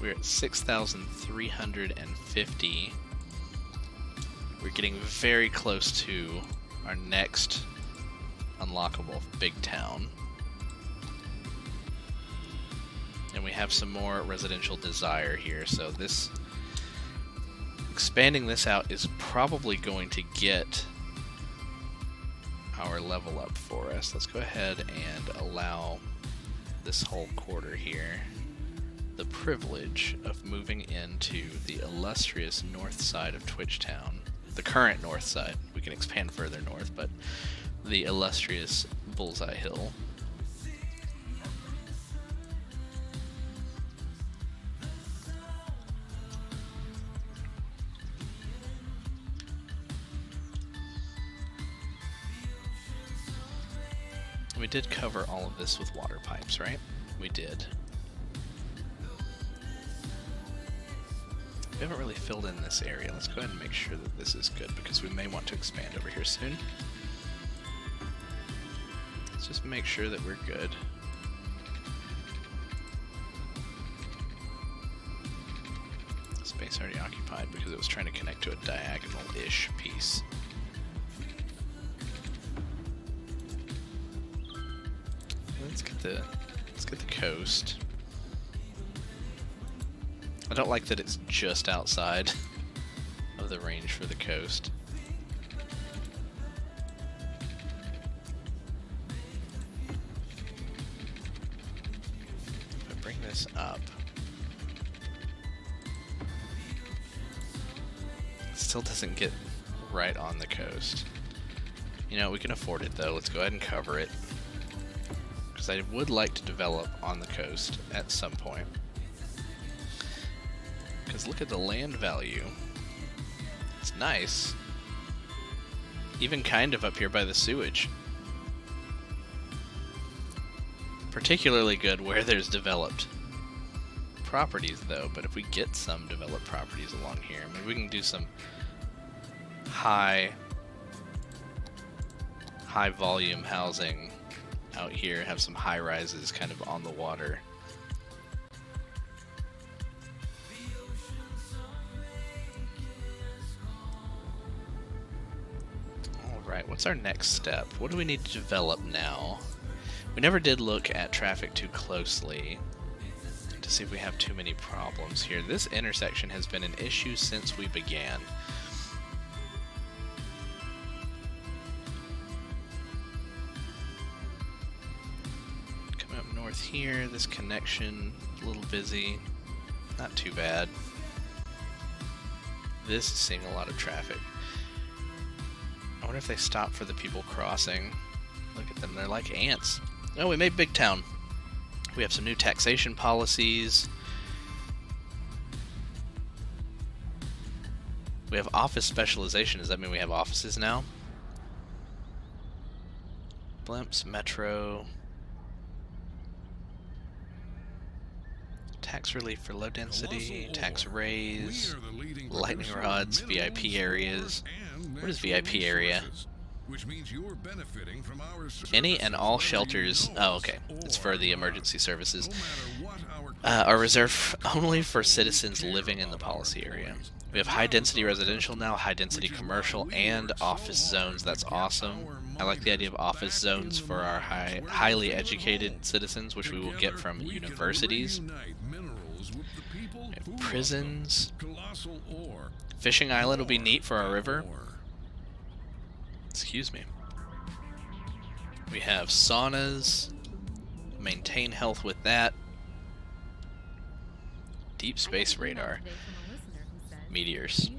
We're at 6,350. We're getting very close to our next unlockable big town. And we have some more residential desire here, so this expanding this out is probably going to get our level up for us. Let's go ahead and allow this whole quarter here the privilege of moving into the illustrious north side of Twitchtown. The current north side. We can expand further north, but the illustrious Bullseye Hill. We did cover all of this with water pipes, right? We did. We haven't really filled in this area. Let's go ahead and make sure that this is good because we may want to expand over here soon. Let's just make sure that we're good. Space already occupied because it was trying to connect to a diagonal-ish piece. Let's get the coast. I don't like that it's just outside of the range for the coast. If I bring this up, it still doesn't get right on the coast. You know, we can afford it though. Let's go ahead and cover it. Because I would like to develop on the coast at some point. Because look at the land value. It's nice. Even kind of up here by the sewage. Particularly good where there's developed properties though, but if we get some developed properties along here, maybe we can do some high volume housing out here, have some high rises kind of on the water. what's our next step? What do we need to develop now? We never did look at traffic too closely to see if we have too many problems here. This intersection has been an issue since we began. Coming up north here, this connection, a little busy, not too bad. This is seeing a lot of traffic. I wonder if they stop for the people crossing. Look at them, they're like ants. Oh, we made Big Town. We have some new taxation policies. We have office specialization. Does that mean we have offices now? Blimps, Metro. Tax relief for low density, tax raise, lightning rods, VIP areas. What is VIP area? Which means you're benefiting from our Any and all shelters. Oh, okay. It's for the emergency services. Are reserved only for citizens living in the policy area. We have high density residential now, high density commercial, and office zones. That's awesome. I like the idea of office zones for our highly educated citizens, which we will get from universities. We have prisons. Fishing Island will be neat for our river. Excuse me. We have saunas. Maintain health with that. Deep space radar. Meteors.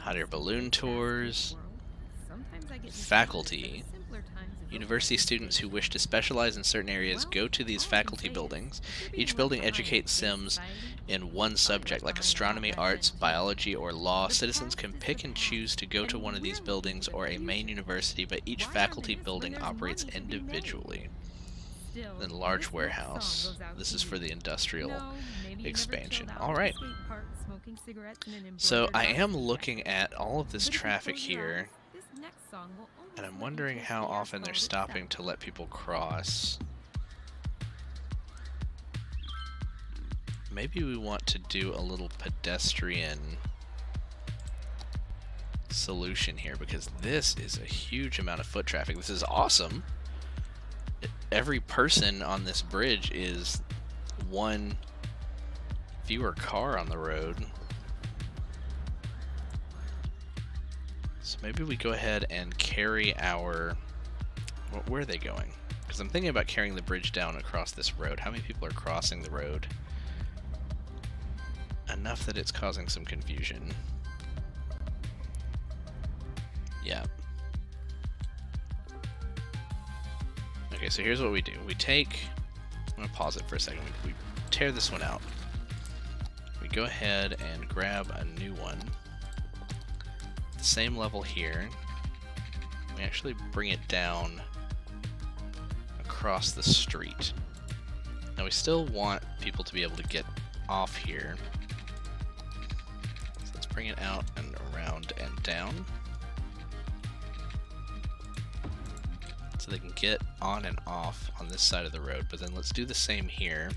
Hot air balloon tours. Faculty. University students who wish to specialize in certain areas go to these faculty buildings. Each building educates Sims in one subject, like astronomy, arts, biology, or law. Citizens can pick and choose to go to one of these buildings or a main university, but each faculty building operates individually. Then large warehouse. This is for the industrial expansion. Alright. So I am looking at all of this traffic here, and I'm wondering how often they're stopping to let people cross. Maybe we want to do a little pedestrian solution here, because this is a huge amount of foot traffic. This is awesome. Every person on this bridge is one fewer car on the road. So maybe we go ahead and carry our... Where are they going? Because I'm thinking about carrying the bridge down across this road. How many people are crossing the road? Enough that it's causing some confusion. Yeah. Okay, so here's what we do. We take... I'm going to pause it for a second. We tear this one out. We go ahead and grab a new one. The same level here. We actually bring it down across the street. Now we still want people to be able to get off here. So let's bring it out and around and down. So they can get on and off on this side of the road, but then let's do the same here.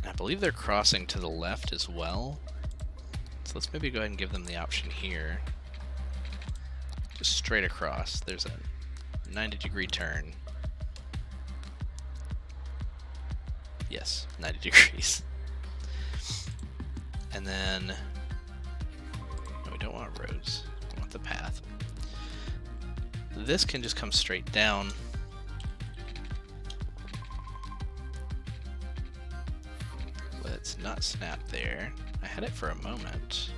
I believe they're crossing to the left as well. So let's maybe go ahead and give them the option here. Just straight across. There's a 90-degree turn. Yes, 90 degrees. And then... No, we don't want roads. We want the path. This can just come straight down. Let's not snap there. I had it for a moment.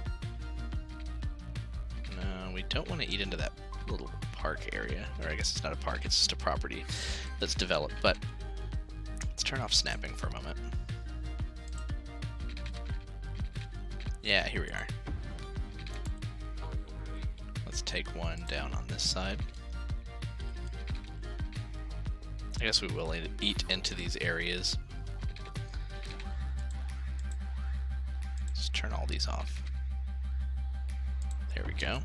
No, we don't want to eat into that little park area. Or I guess it's not a park, it's just a property that's developed. But let's turn off snapping for a moment. Yeah, here we are. Let's take one down on this side. I guess we will eat into these areas. Just turn all these off. There we go.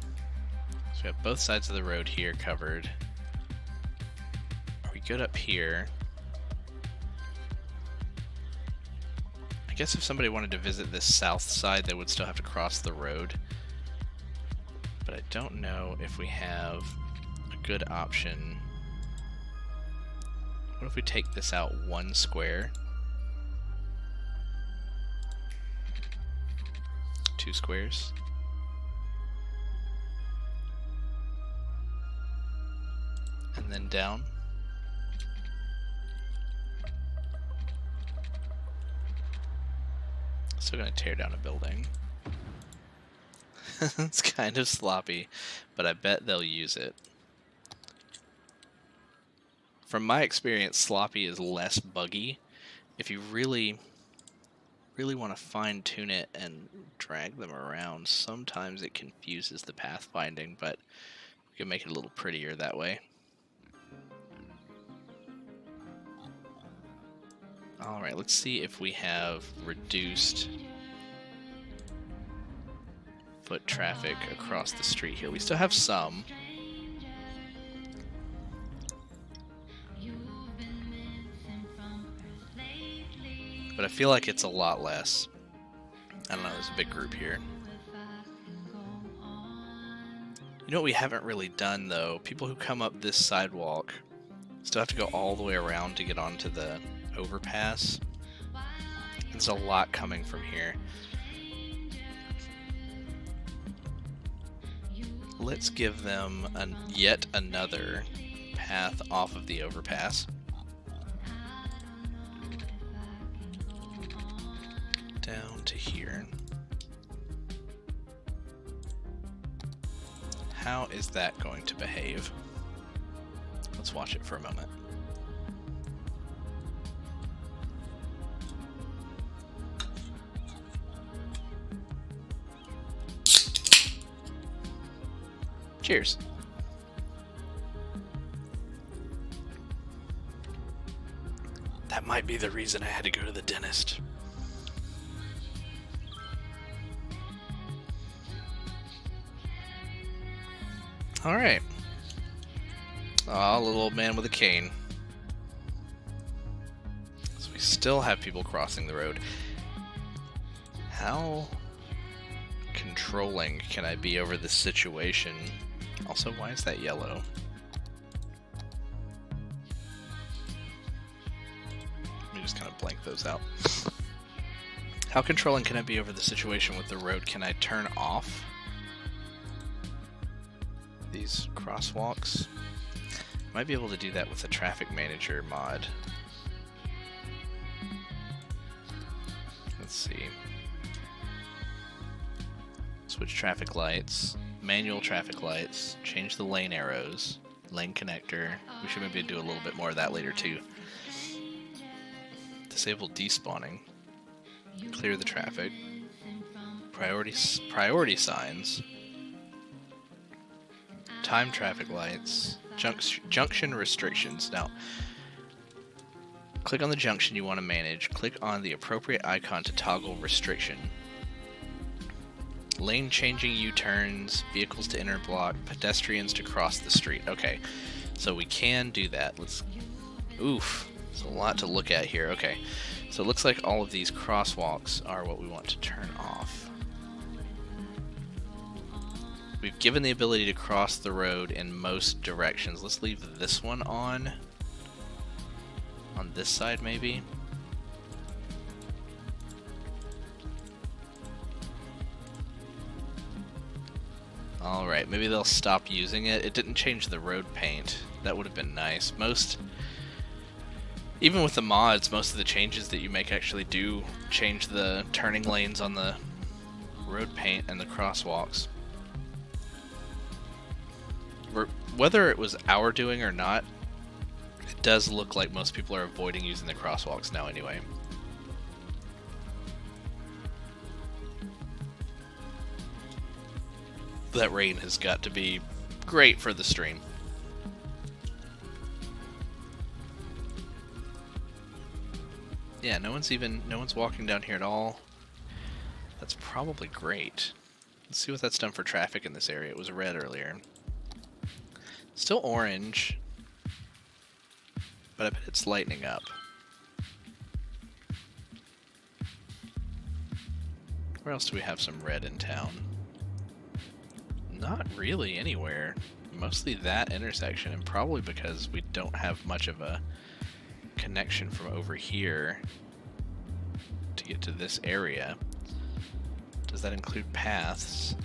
So we have both sides of the road here covered. Are we good up here? I guess if somebody wanted to visit this south side, they would still have to cross the road. but I don't know if we have a good option. What if we take this out 1 square? 2 squares? And then down? Still gonna tear down a building. It's kind of sloppy, but I bet they'll use it. From my experience, sloppy is less buggy. If you really want to fine-tune it and drag them around, sometimes it confuses the pathfinding, but we can make it a little prettier that way. Alright, let's see if we have reduced foot traffic across the street here. We still have some. But I feel like it's a lot less. I don't know, there's a big group here. You know what we haven't really done, though? People who come up this sidewalk still have to go all the way around to get onto the overpass. There's a lot coming from here. Let's give them yet another path off of the overpass. Down to here. How is that going to behave? Let's watch it for a moment. Cheers. That might be the reason I had to go to the dentist. Alright. Aw, little old man with a cane. So we still have people crossing the road. How controlling can I be over this situation? Also, why is that yellow? Let me just kind of blank those out. How controlling can I be over the situation with the road? Can I turn off these crosswalks? Might be able to do that with the traffic manager mod. Let's see. Switch traffic lights, manual traffic lights, change the lane arrows, lane connector. We should maybe do a little bit more of that later too. Disable despawning. Clear the traffic. Priority signs. Time traffic lights. Junction restrictions. Now, click on the junction you want to manage. Click on the appropriate icon to toggle restriction. Lane changing U-turns, vehicles to enter block, pedestrians to cross the street. Okay, so we can do that. Let's... Oof, there's a lot to look at here. Okay, so it looks like all of these crosswalks are what we want to turn off. We've given the ability to cross the road in most directions. Let's leave this one on this side maybe. Alright, maybe they'll stop using it. It didn't change the road paint. That would have been nice. Even with the mods, most of the changes that you make actually do change the turning lanes on the road paint and the crosswalks. Whether it was our doing or not, it does look like most people are avoiding using the crosswalks now anyway. That rain has got to be great for the stream. Yeah, no one's walking down here at all. That's probably great. Let's see what that's done for traffic in this area. It was red earlier. Still orange, but I bet it's lightening up. Where else do we have some red in town? Not really anywhere. Mostly that intersection, and probably because we don't have much of a connection from over here to get to this area. Does that include paths?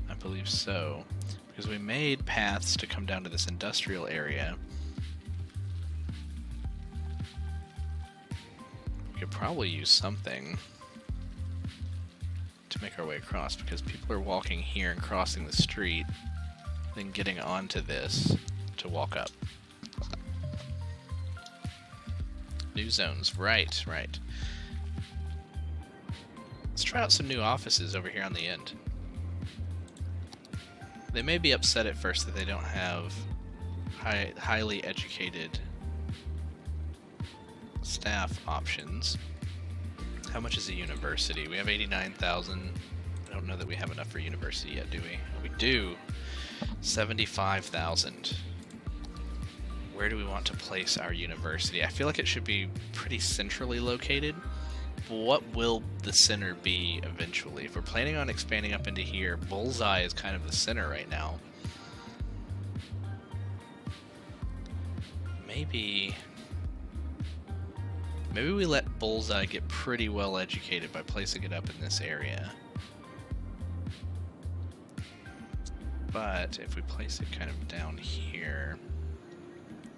I believe so. Because we made paths to come down to this industrial area. We could probably use something to make our way across, because people are walking here and crossing the street, then getting onto this to walk up. New zones, right. Let's try out some new offices over here on the end. They may be upset at first that they don't have highly educated staff options. How much is a university? We have 89,000. I don't know that we have enough for university yet, do we? We do. 75,000. Where do we want to place our university? I feel like it should be pretty centrally located. What will the center be eventually? If we're planning on expanding up into here, Bullseye is kind of the center right now. Maybe we let Bullseye get pretty well educated by placing it up in this area. But if we place it kind of down here,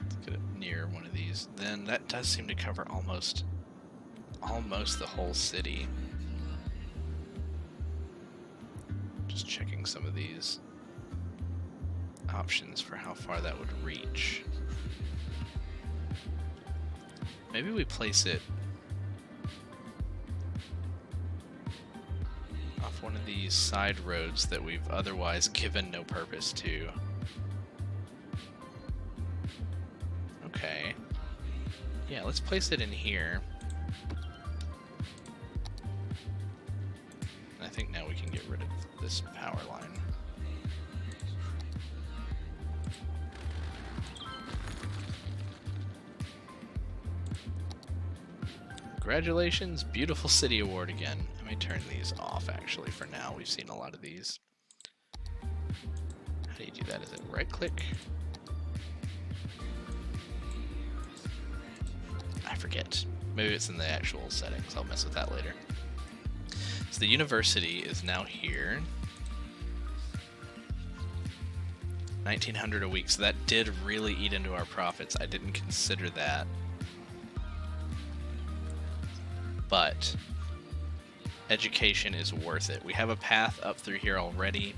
let's get it near one of these, then that does seem to cover almost the whole city. Just checking some of these options for how far that would reach. Maybe we place it off one of these side roads that we've otherwise given no purpose to. Okay. Yeah, let's place it in here. I think now we can get rid of this power line. Congratulations, beautiful city award again. I may turn these off actually for now. We've seen a lot of these. How do you do that? Is it right click? I forget. Maybe it's in the actual settings. I'll mess with that later. So the university is now here. 1,900 a week, so that did really eat into our profits. I didn't consider that. But education is worth it. We have a path up through here already.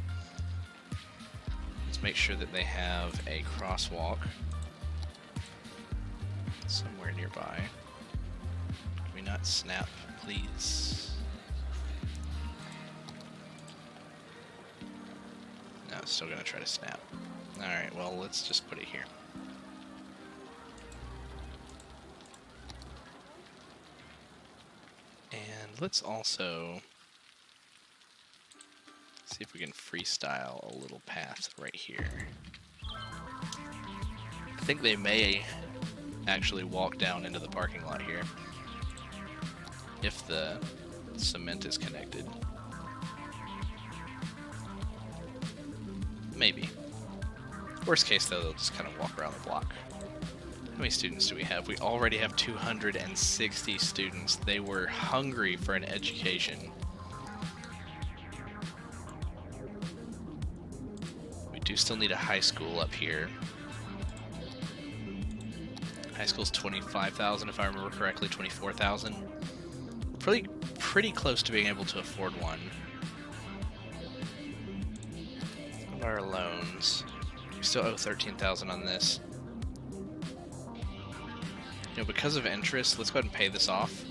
Let's make sure that they have a crosswalk somewhere nearby. Can we not snap, please? No, it's still gonna try to snap. Alright, well, let's just put it here. And let's also see if we can freestyle a little path right here. I think they may actually walk down into the parking lot here if the cement is connected. Maybe. Worst case though, they'll just kind of walk around the block. How many students do we have? We already have 260 students. They were hungry for an education. We do still need a high school up here. High school's 25,000 if I remember correctly, 24,000. Pretty close to being able to afford one. What are our loans? We still owe 13,000 on this. You know, because of interest, let's go ahead and pay this off.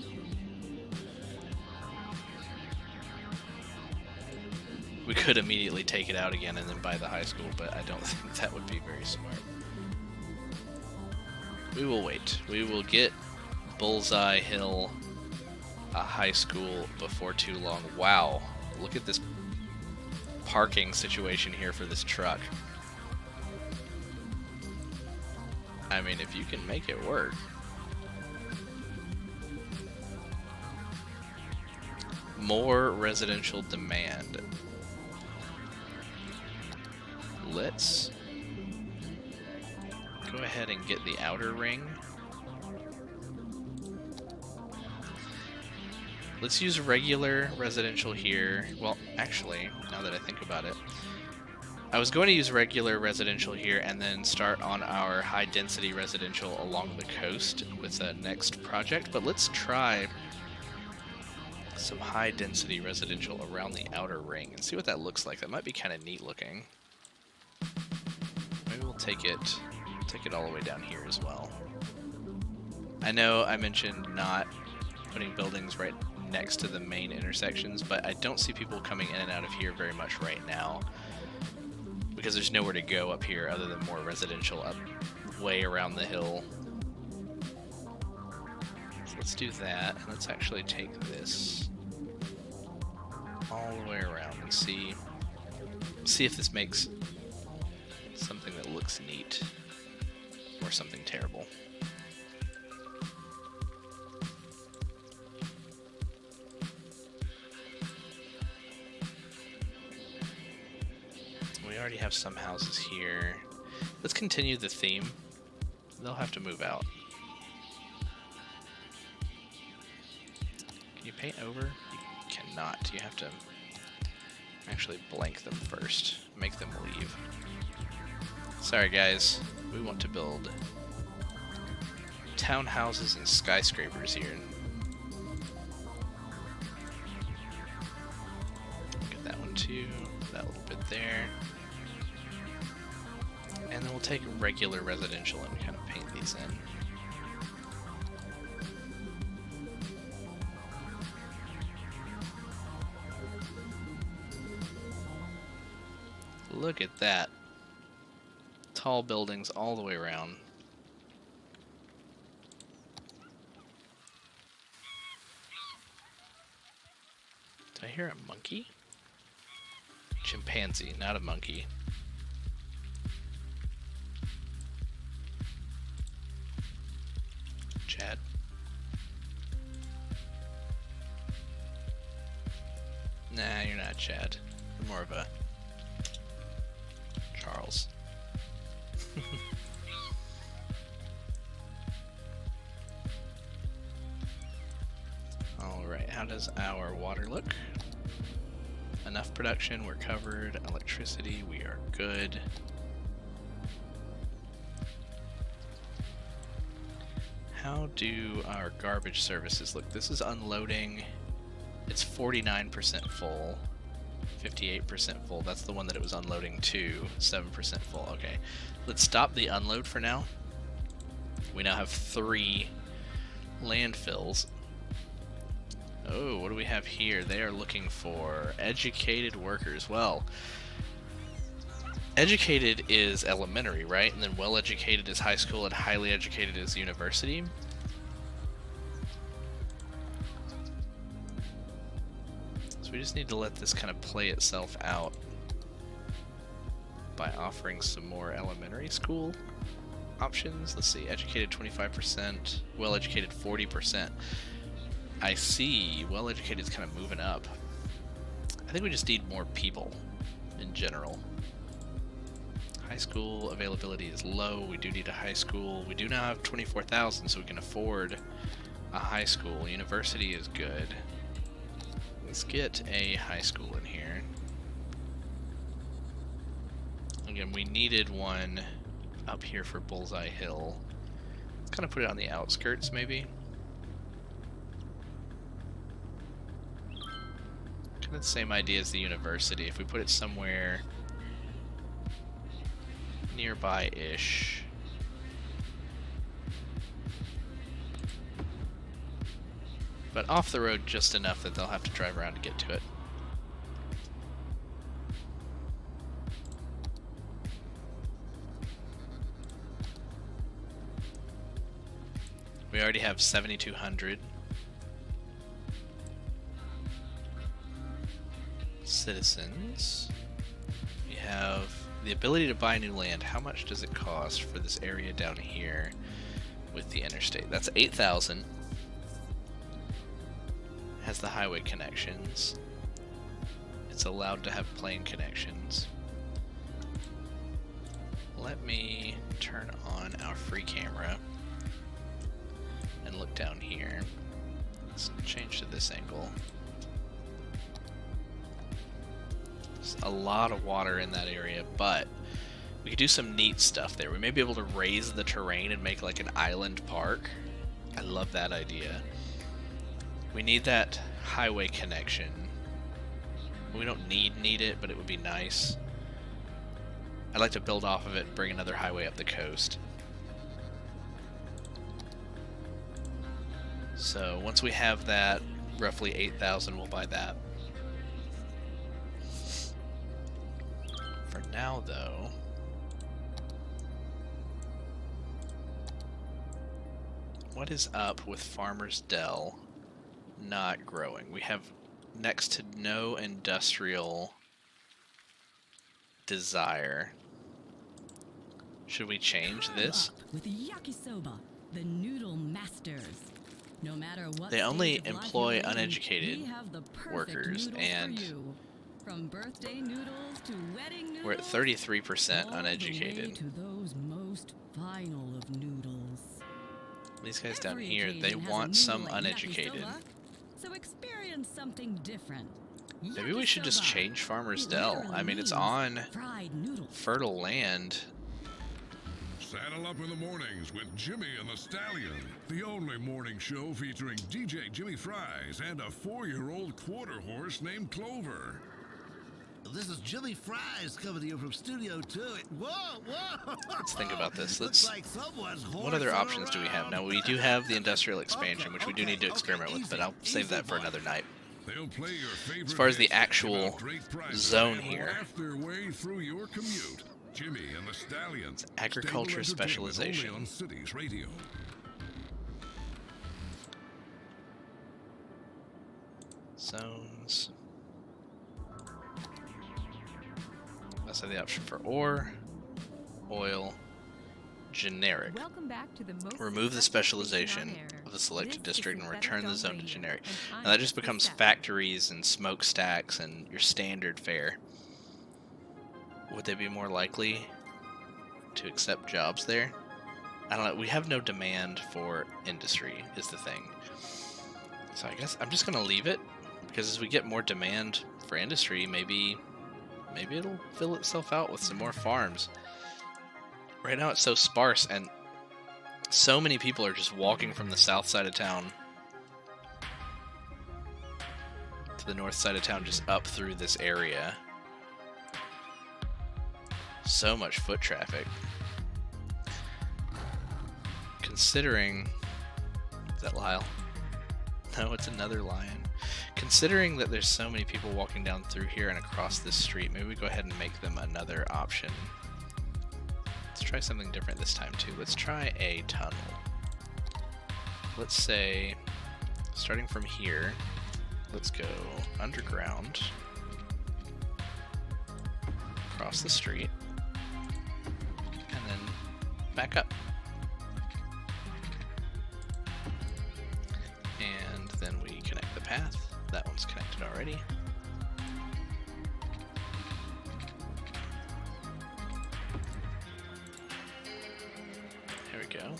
We could immediately take it out again and then buy the high school, but I don't think that would be very smart. We will wait. We will get Bullseye Hill a high school before too long. Wow, look at this parking situation here for this truck. I mean, if you can make it work. More residential demand. let's go ahead and get the outer ring. Let's use regular residential here. Well, actually, now that I think about it, I was going to use regular residential here and then start on our high density residential along the coast with the next project, but let's try some high density residential around the outer ring and see what that looks like. That might be kind of neat looking. Maybe we'll take it all the way down here as well. I know I mentioned not putting buildings right next to the main intersections, but I don't see people coming in and out of here very much right now because there's nowhere to go up here other than more residential up way around the hill. So let's do that, and let's actually take this all the way around and see if this makes something that looks neat or something terrible. We already have some houses here. Let's continue the theme. They'll have to move out. Can you paint over? You cannot. You have to actually blank them first. Make them leave. Sorry guys, we want to build townhouses and skyscrapers here. Get that one too, that little bit there. And then we'll take regular residential and kind of paint these in. Look at that. Tall buildings all the way around. Did I hear a monkey? Chimpanzee, not a monkey. Chad. Nah, you're not Chad. You're more of a Charles. Alright, how does our water look? Enough production, we're covered. Electricity, we are good. How do our garbage services look? This is unloading. It's 49% full. 58% full. That's the one that it was unloading to. 7% full. Okay. Let's stop the unload for now. We now have 3 landfills. Oh, what do we have here? They are looking for educated workers. Well, educated is elementary, right? And then well-educated is high school, and highly educated is university. So we just need to let this kind of play itself out by offering some more elementary school options. Let's see, educated 25%, well-educated 40%. I see well-educated is kind of moving up. I think we just need more people in general. High school availability is low. We do need a high school. We do now have 24,000, so we can afford a high school. University is good. Let's get a high school in here. Again, we needed one up here for Bullseye Hill. Let's kind of put it on the outskirts, maybe. Kind of the same idea as the university. If we put it somewhere nearby-ish. But off the road just enough that they'll have to drive around to get to it. We already have 7,200 citizens. We have the ability to buy new land. How much does it cost for this area down here with the interstate? That's 8,000. Has the highway connections. It's allowed to have plane connections. let me turn on our free camera and look down here. Let's change to this angle. There's a lot of water in that area, but we could do some neat stuff there. We may be able to raise the terrain and make like an island park. I love that idea. We need that highway connection. We don't need it, but it would be nice. I'd like to build off of it and bring another highway up the coast. So once we have that, roughly 8,000, we'll buy that. For now, though, what is up with Farmer's Dell not growing? We have next to no industrial desire. Should we change this? With yakisoba, the noodle masters. No matter what They only stage of life employ you're in, uneducated we have the perfect workers, noodles and for you. From birthday noodles to wedding noodles, we're at 33% all the way uneducated. to those most final of noodles. These guys down Every here, they occasion has a want noodle some like uneducated. yakisoba, so experience something different. Maybe we should just Yakisoba. change Farmer's It Dell. literally I mean, it's means on fried noodles. fertile land. Saddle up in the mornings with Jimmy and the Stallion, the only morning show featuring DJ Jimmy Fries and a 4-year-old quarter horse named Clover. This is Jimmy Fries coming to you from Studio 2. Whoa, whoa! Let's think about this. Looks Let's. like someone's What other horsing options do we have? around. Now, we do have the industrial expansion, which we do need to Okay, experiment with, but easy, I'll save that for boy. another night. They'll play your favorite As far as the hits, give actual out great prizes, zone and here. laugh their way through your commute. Jimmy and the Stallion. Agriculture Stable entertainment specialization. only on Cities Radio. Zones. Let's have the option for ore, oil, generic. Welcome back to the most Remove the successful station specialization on air. of the selected This is district and Synthetic return the Dog zone to Radio, generic. and I'm Now that just Leslie becomes Stafford. factories and smokestacks and your standard fare. Would they be more likely to accept jobs there? I don't know. We have no demand for industry is the thing. So I guess I'm just going to leave it, because as we get more demand for industry, maybe it'll fill itself out with some more farms. Right now it's so sparse, and so many people are just walking from the south side of town to the north side of town, just up through this area. So much foot traffic. Considering... Is that Lyle? No, it's another lion. Considering that there's so many people walking down through here and across this street, maybe we go ahead and make them another option. Let's try something different this time too. Let's try a tunnel. Let's say, starting from here, let's go underground, across the street, and then back up. And then we connect the path. That one's connected already. There we go.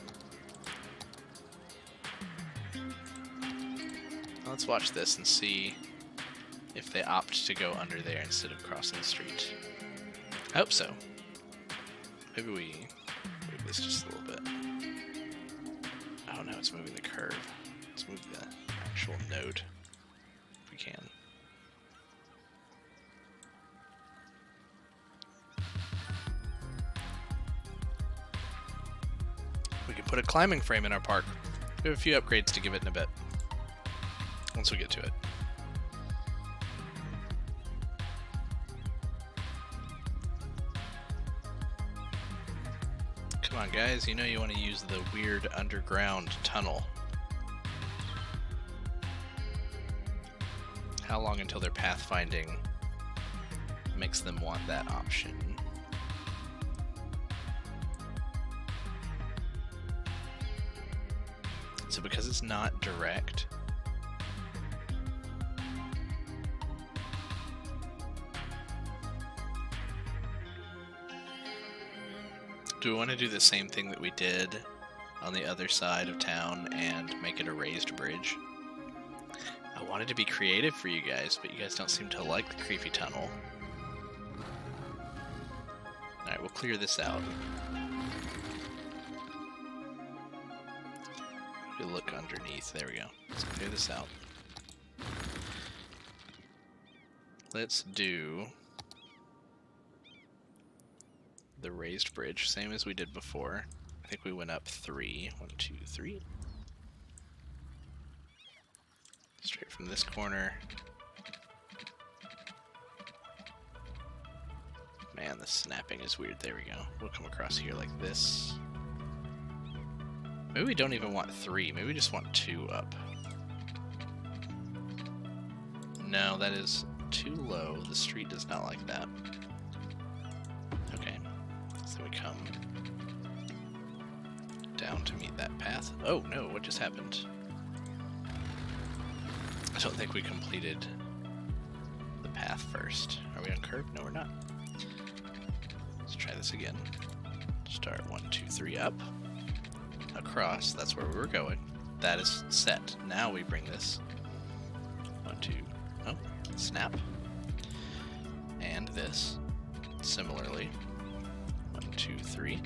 Let's watch this and see if they opt to go under there instead of crossing the street. I hope so. Maybe we move this just a little bit. Oh no, it's moving the curve. Let's move the actual node if we can. We can put a climbing frame in our park. We have a few upgrades to give it in a bit. Once we get to it. Come on guys, you know you want to use the weird underground tunnel. How long until their pathfinding makes them want that option? So because it's not direct, Do we want to do the same thing that we did on the other side of town and make it a raised bridge? I wanted to be creative for you guys, but you guys don't seem to like the creepy tunnel. Alright, we'll clear this out. We look underneath. There we go. Let's clear this out. Let's do the raised bridge, same as we did before. I think we went up 3. 1, 2, 3. Straight from this corner. Man, the snapping is weird. There we go. We'll come across here like this. Maybe we don't even want 3. Maybe we just want 2 up. No, that is too low. The street does not like that. Okay. So we come down to meet that path. Oh, no. What just happened? I don't think we completed the path first. Are we on curve? No, we're not. Let's try this again. Start 1, 2, 3 up. Across. That's where we were going. That is set. Now we bring this 1, 2. Oh, snap. And this. Similarly. 1, 2, 3.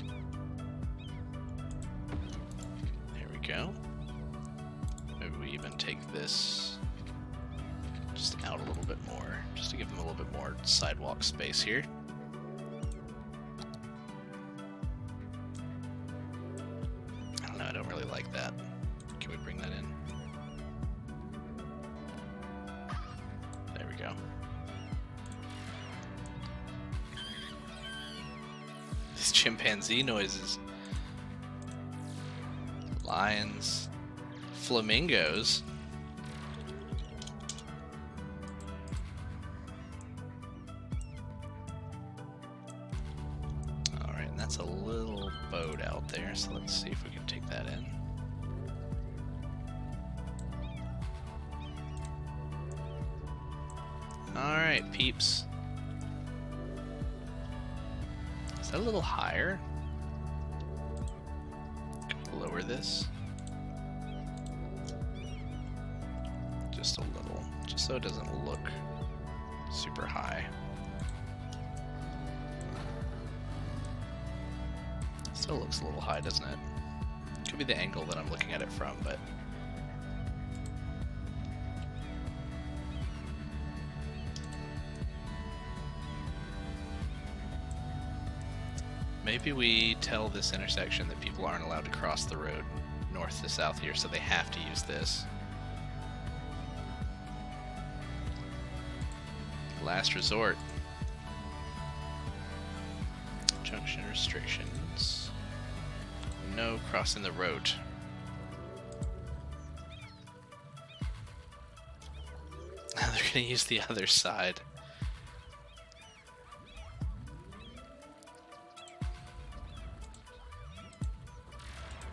There we go. Maybe we even take this just out a little bit more, just to give them a little bit more sidewalk space here. I don't know, I don't really like that. Can we bring that in? There we go. These chimpanzee noises. Lions. Flamingos. Alright, and that's a little boat out there, so let's see if we can take that in. Alright, peeps. Is that a little higher? Can we lower this? Just a little, just so it doesn't look super high. Still looks a little high, doesn't it? Could be the angle that I'm looking at it from, but maybe we tell this intersection that people aren't allowed to cross the road north to south here, so they have to use this. Last resort. Junction restrictions. No crossing the road. Now they're gonna use the other side.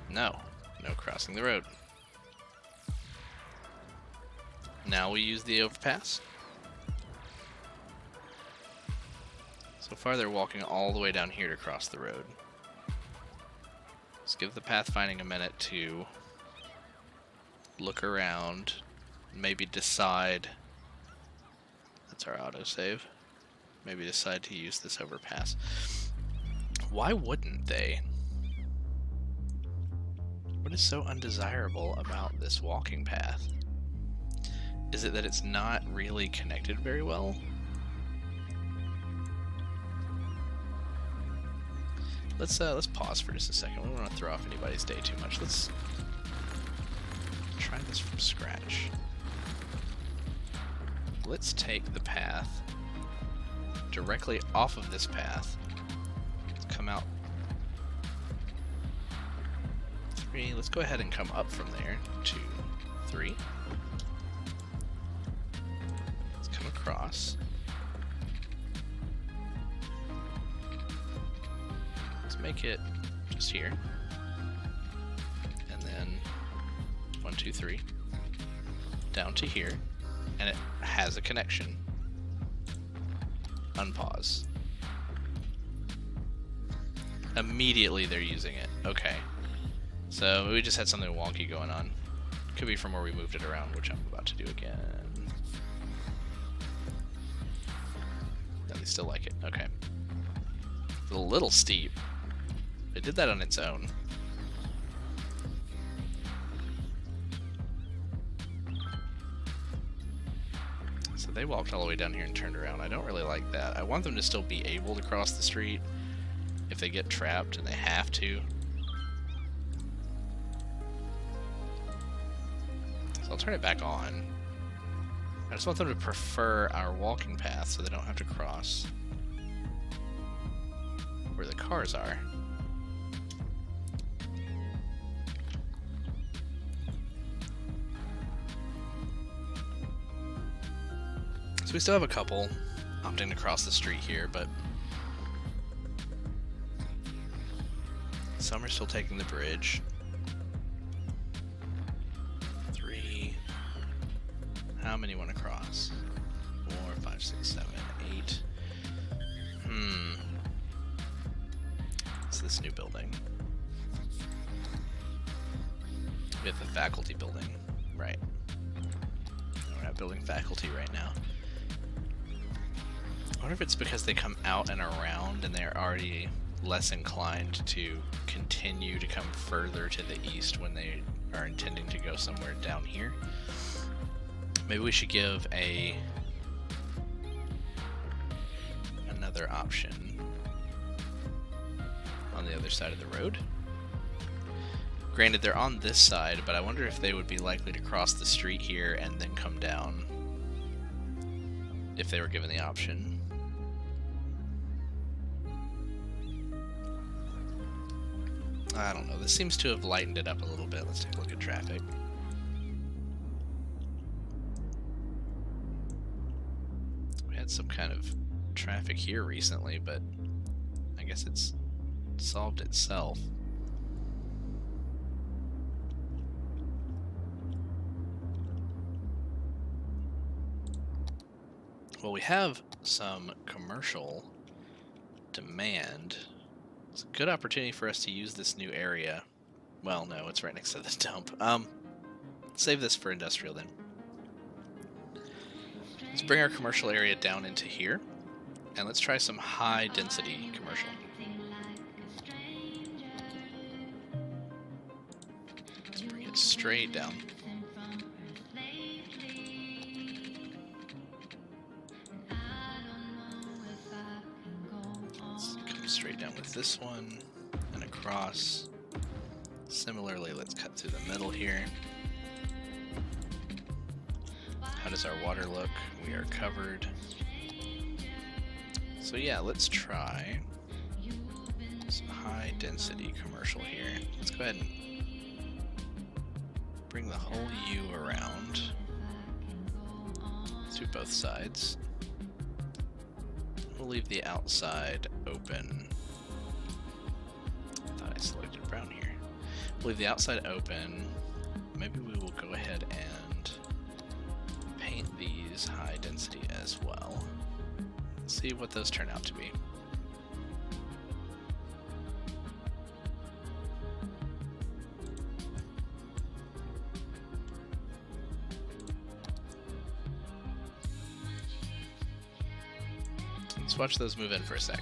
No. No crossing the road. Now we use the overpass. So far they're walking all the way down here to cross the road. Let's give the pathfinding a minute to look around, maybe decide. That's our autosave. Maybe decide to use this overpass. Why wouldn't they? What is so undesirable about this walking path? Is it that it's not really connected very well? Let's pause for just a second. We don't want to throw off anybody's day too much. Let's try this from scratch. Let's take the path directly off of this path. Let's come out 3. Let's go ahead and come up from there. 2, 3. Let's come across. Make it just here, and then 1, 2, 3 down to here, and it has a connection. Unpause. Immediately they're using it. Okay. So we just had something wonky going on. Could be from where we moved it around, which I'm about to do again. No, they still like it. Okay. It's a little steep. It did that on its own. So they walked all the way down here and turned around. I don't really like that. I want them to still be able to cross the street if they get trapped and they have to. So I'll turn it back on. I just want them to prefer our walking path so they don't have to cross where the cars are. So we still have a couple opting to cross the street here, but some are still taking the bridge. 3. How many want to cross? 4, 5, 6, 7, 8. It's this new building. We have the faculty building. Right. No, we're not building faculty right now. I wonder if it's because they come out and around and they're already less inclined to continue to come further to the east when they are intending to go somewhere down here. Maybe we should give another option on the other side of the road. Granted, they're on this side, but I wonder if they would be likely to cross the street here and then come down if they were given the option. I don't know. This seems to have lightened it up a little bit. Let's take a look at traffic. We had some kind of traffic here recently, but I guess it's solved itself. Well, we have some commercial demand. It's a good opportunity for us to use this new area. Well, no, it's right next to the dump. Save this for industrial then. Let's bring our commercial area down into here, and let's try some high density commercial. Let's bring it straight down. Straight down with this one and across. Similarly, let's cut through the middle here. How does our water look? We are covered. So yeah, let's try some high density commercial here. Let's go ahead and bring the whole U around through both sides. We'll leave the outside open. I thought I selected brown here. We'll leave the outside open. Maybe we will go ahead and paint these high density as well. Let's see what those turn out to be. Let's watch those move in for a sec.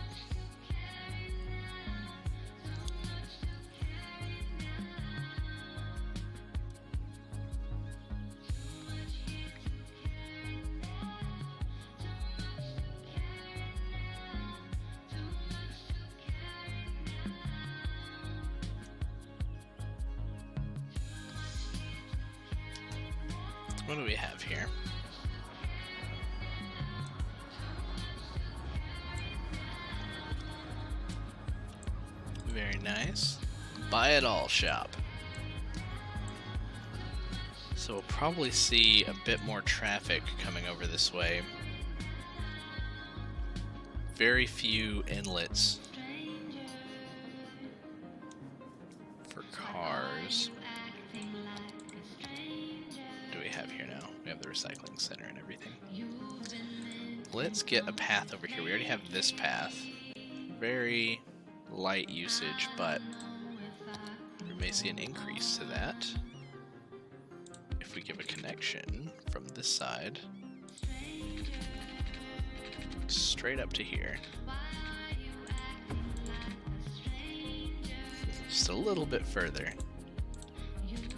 What do we have here? Very nice. Buy it all shop. So we'll probably see a bit more traffic coming over this way. Very few inlets for cars. What do we have here now? We have the recycling center and everything. Let's get a path over here. We already have this path. Very light usage, but we may see an increase to that if we give a connection from this side straight up to here. Just a little bit further.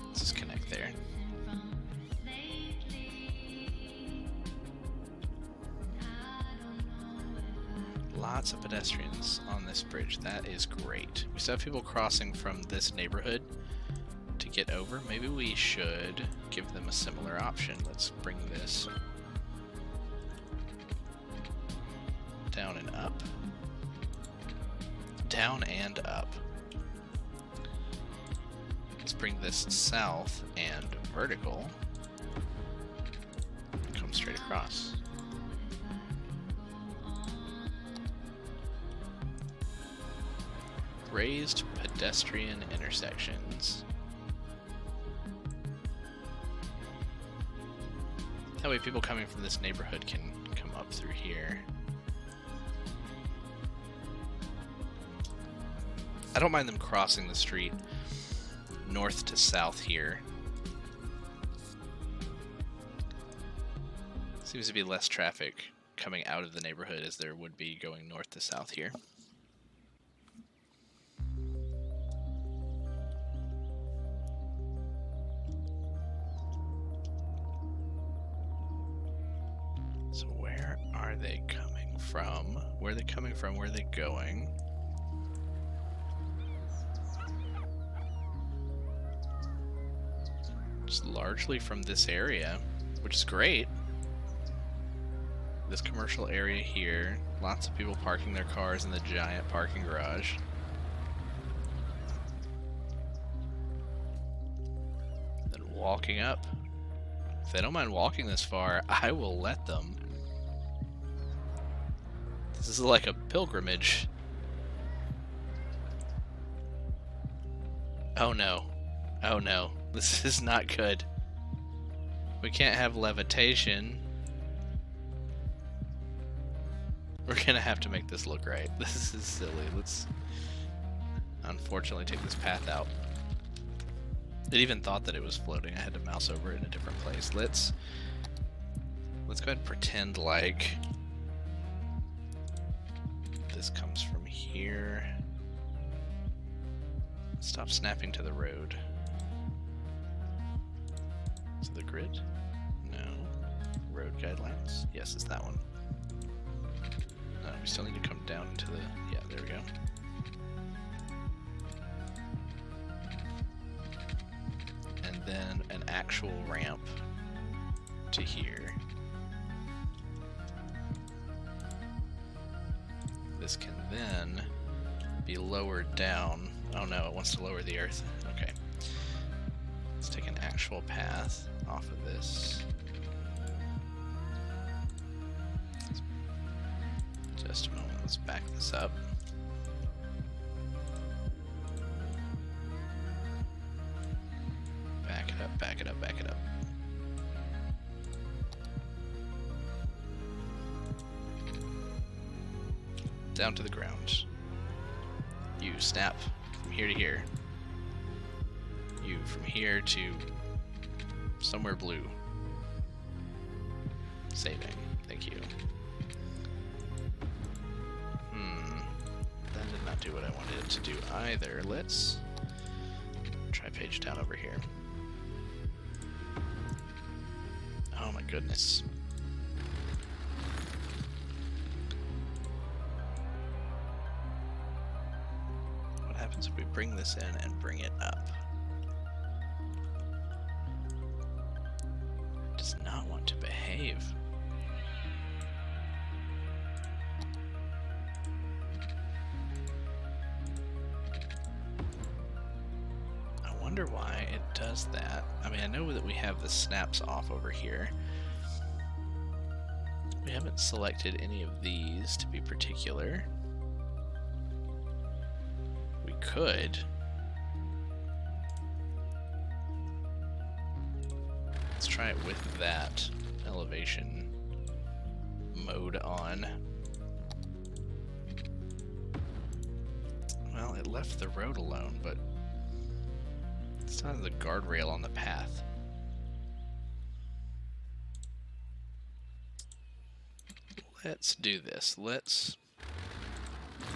Let's just connect there. Lots of pedestrians on this bridge. That is great. We still have people crossing from this neighborhood to get over. Maybe we should give them a similar option. Let's bring this down and up. Down and up. Let's bring this south and vertical. Come straight across. Raised pedestrian intersections. That way people coming from this neighborhood can come up through here. I don't mind them crossing the street north to south here. Seems to be less traffic coming out of the neighborhood as there would be going north to south here. So where are they coming from? Where are they coming from? Where are they going? Just largely from this area, which is great. This commercial area here, lots of people parking their cars in the giant parking garage. Then walking up. If they don't mind walking this far, I will let them. This is like a pilgrimage. Oh no. Oh no. This is not good. We can't have levitation. We're gonna have to make this look right. This is silly. Let's unfortunately take this path out. It even thought that it was floating. I had to mouse over it in a different place. Let's go ahead and pretend like this comes from here. Stop snapping to the road. Is it the grid? No. Road guidelines? Yes, it's that one. No, we still need to come down into the... Yeah, there we go. And then an actual ramp to here. This can then be lowered down. Oh no, it wants to lower the earth. Okay. Let's take an actual path off of this. Just a moment, let's back this up. Back it up, back it up, back it up. Down to the ground. You snap from here to here. You from here to somewhere blue. Saving. Thank you. That did not do what I wanted it to do either. Let's try page down over here. Oh my goodness. What happens if we bring this in and bring it up? It does not want to behave. I wonder why it does that. I mean, I know that we have the snaps off over here. We haven't selected any of these to be particular. We could. Let's try it with that elevation mode on. Well, it left the road alone, but it's not the guardrail on the path. Let's do this. Let's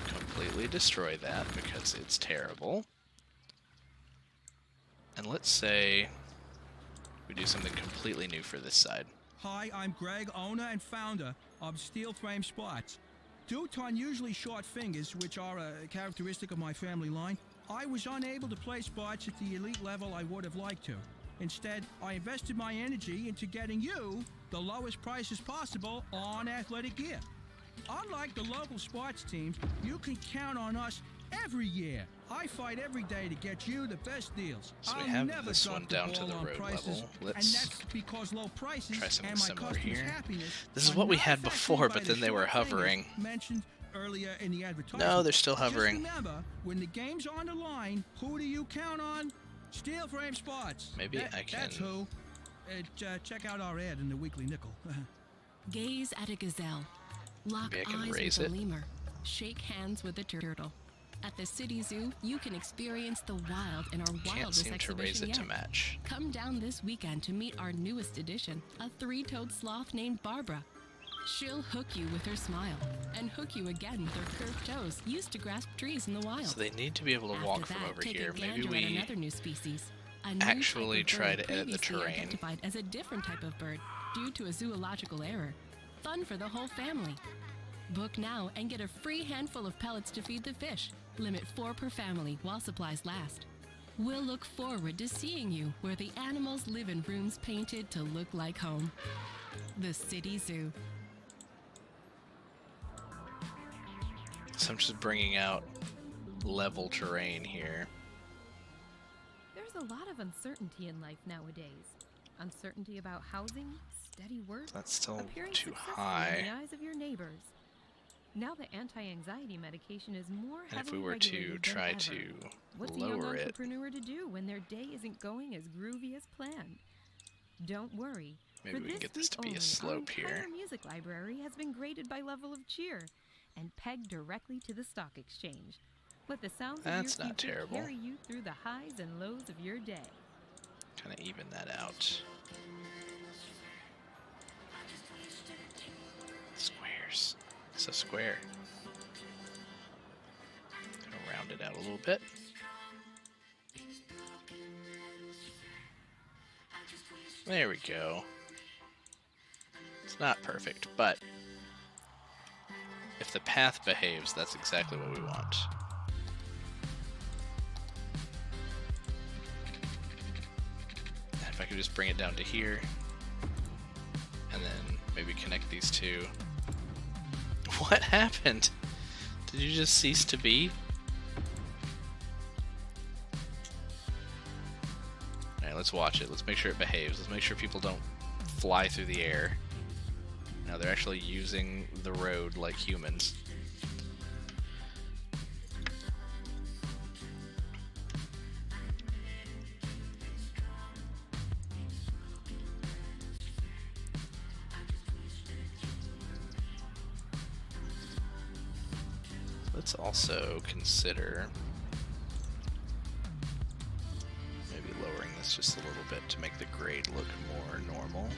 completely destroy that because it's terrible. And let's say we do something completely new for this side. Hi, I'm Greg, owner and founder of Steel Frame Spots. Due to unusually short fingers, which are a characteristic of my family line, I was unable to play spots at the elite level I would have liked to. Instead, I invested my energy into getting you the lowest prices possible on athletic gear. Unlike the local sports teams, you can count on us every year. I fight every day to get you the best deals. So we I'll have never this drop one the down to ball the on road prices, level. and Let's that's because low prices try something and my similar customers' here. happiness This is are what we not had affected before, by but the then they were short fingers hovering. mentioned earlier in the advertisement. No, they're still hovering. Just remember, when the game's on the line, who do you count on? Steel Frame Spots. Maybe I can- That's who. Check out our ad in the Weekly Nickel. Gaze at a gazelle. Lock Maybe I can eyes raise with it. a lemur. Shake hands with a turtle. At the City Zoo, you can experience the wild in our Can't wildest seem to raise exhibition it to yet. match. Come down this weekend to meet our newest addition, a three-toed sloth named Barbara. She'll hook you with her smile, and hook you again with her curved toes used to grasp trees in the wild. So they need to be able to walk After from that, over take here. a Maybe gander at we another new species. A new actually type of try bird to edit the previously terrain. identified as a different type of bird due to a zoological error. Fun for the whole family. Book now and get a free handful of pellets to feed the fish. Limit 4 per family while supplies last. We'll look forward to seeing you where the animals live in rooms painted to look like home. The City Zoo. So I'm just bringing out level terrain here. There's a lot of uncertainty in life nowadays. Uncertainty about housing, steady work, That's still appearing too successful in the high. eyes of your neighbors. Now the anti-anxiety medication is more And if we heavily were to regulated try than ever. to What's a young lower it, entrepreneur to do when their day isn't going as groovy as planned? Don't worry. maybe For we can this get this week to be only, a slope our entire here. music library has been graded by level of cheer and pegged directly to the stock exchange. Let the sounds That's of your not future terrible. carry you through the highs and lows of your day. Kind of even that out. Squares. It's a square. Gonna round it out a little bit. There we go. It's not perfect, but if the path behaves, that's exactly what we want. And if I could just bring it down to here, and then maybe connect these two. What happened? Did you just cease to be? Alright, let's watch it. Let's make sure it behaves. Let's make sure people don't fly through the air. Now they're actually using the road like humans. Let's also consider maybe lowering this just a little bit to make the grade look more normal.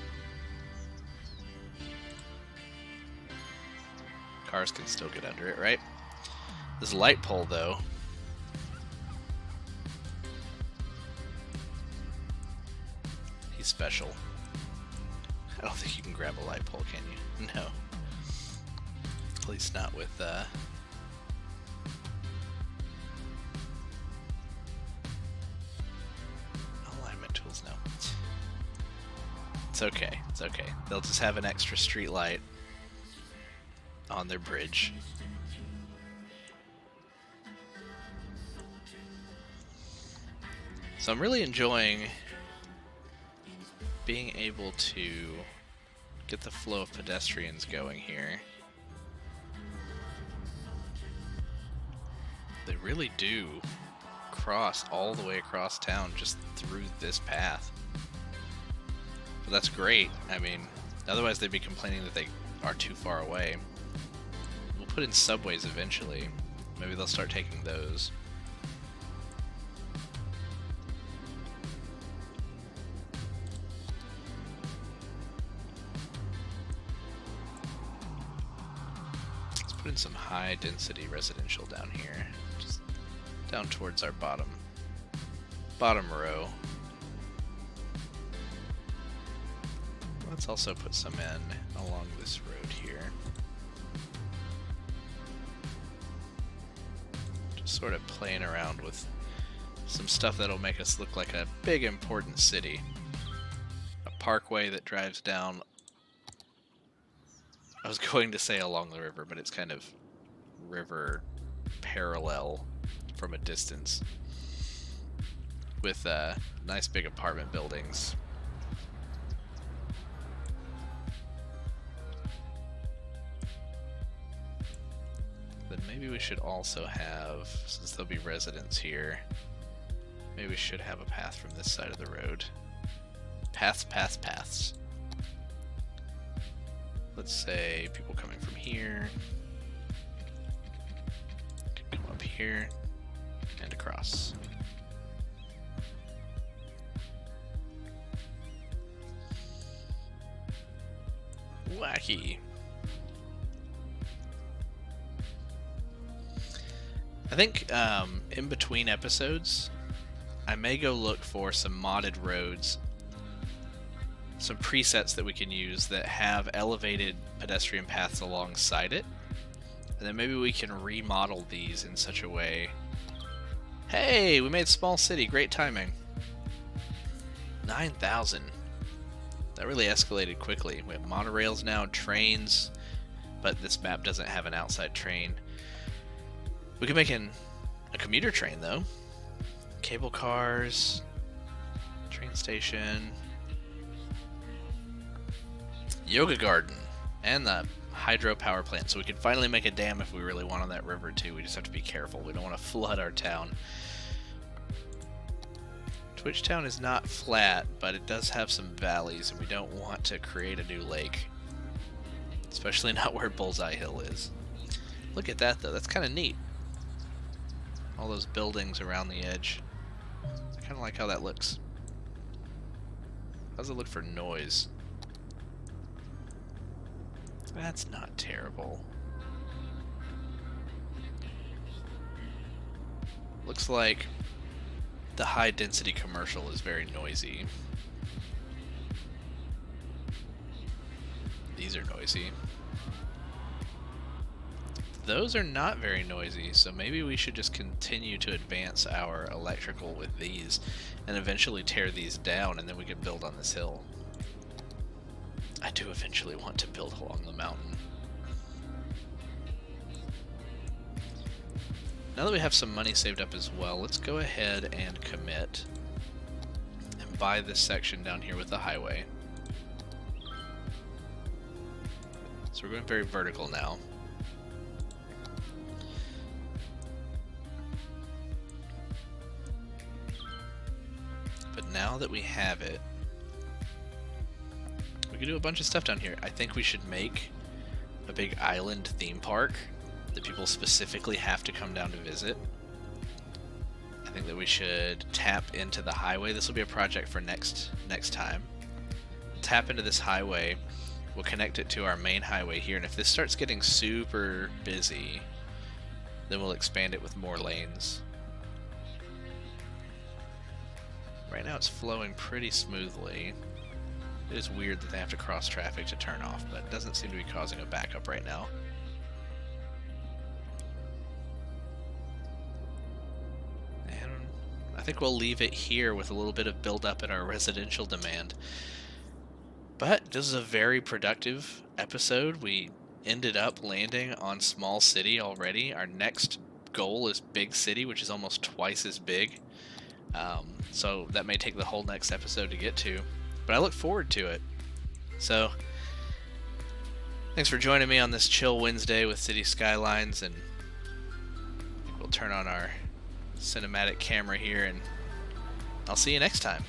Cars can still get under it, right? This light pole, though. He's special. I don't think you can grab a light pole, can you? No. At least not with, alignment tools, no. It's okay, it's okay. They'll just have an extra street light on their bridge. So I'm really enjoying being able to get the flow of pedestrians going here. They really do cross all the way across town just through this path. But that's great. I mean, otherwise they'd be complaining that they are too far away. We'll put in subways eventually. Maybe they'll start taking those. Put in some high density residential down here, just down towards our bottom row. Let's also put some in along this road here. Just sort of playing around with some stuff that'll make us look like a big important city. A parkway that drives down, I was going to say along the river, but it's kind of river parallel from a distance, with nice big apartment buildings. Then maybe we should also have, since there'll be residents here, maybe we should have a path from this side of the road. Paths, paths, paths. Let's say people coming from here can come up here and across. Wacky. I think in between episodes, I may go look for some modded roads, some presets that we can use that have elevated pedestrian paths alongside it, and then maybe we can remodel these in such a way. Hey, we made small city, great timing. 9,000. That really escalated quickly. We have monorails now, trains, but this map doesn't have an outside train. We could make a commuter train though. Cable cars, train station, yoga garden, and the hydro power plant. So we could finally make a dam if we really want on that river too. We just have to be careful. We don't want to flood our town. Twitch Town is not flat, but it does have some valleys, and we don't want to create a new lake. Especially not where Bullseye Hill is. Look at that though, that's kind of neat. All those buildings around the edge. I kind of like how that looks. How's it look for noise? That's not terrible. Looks like the high density commercial is very noisy. These are noisy. Those are not very noisy, so maybe we should just continue to advance our electrical with these and eventually tear these down, and then we can build on this hill. I do eventually want to build along the mountain. Now that we have some money saved up as well, let's go ahead and commit and buy this section down here with the highway. So we're going very vertical now. But now that we have it, we can do a bunch of stuff down here. I think we should make a big island theme park that people specifically have to come down to visit. I think that we should tap into the highway. This will be a project for next time. Tap into this highway. We'll connect it to our main highway here, and if this starts getting super busy, then we'll expand it with more lanes. Right now it's flowing pretty smoothly. It is weird that they have to cross traffic to turn off, but it doesn't seem to be causing a backup right now. And I think we'll leave it here with a little bit of build up in our residential demand. But this is a very productive episode. We ended up landing on small city already. Our next goal is big city, which is almost twice as big. So that may take the whole next episode to get to, but I look forward to it. So thanks for joining me on this chill Wednesday with City Skylines, and we'll turn on our cinematic camera here, and I'll see you next time.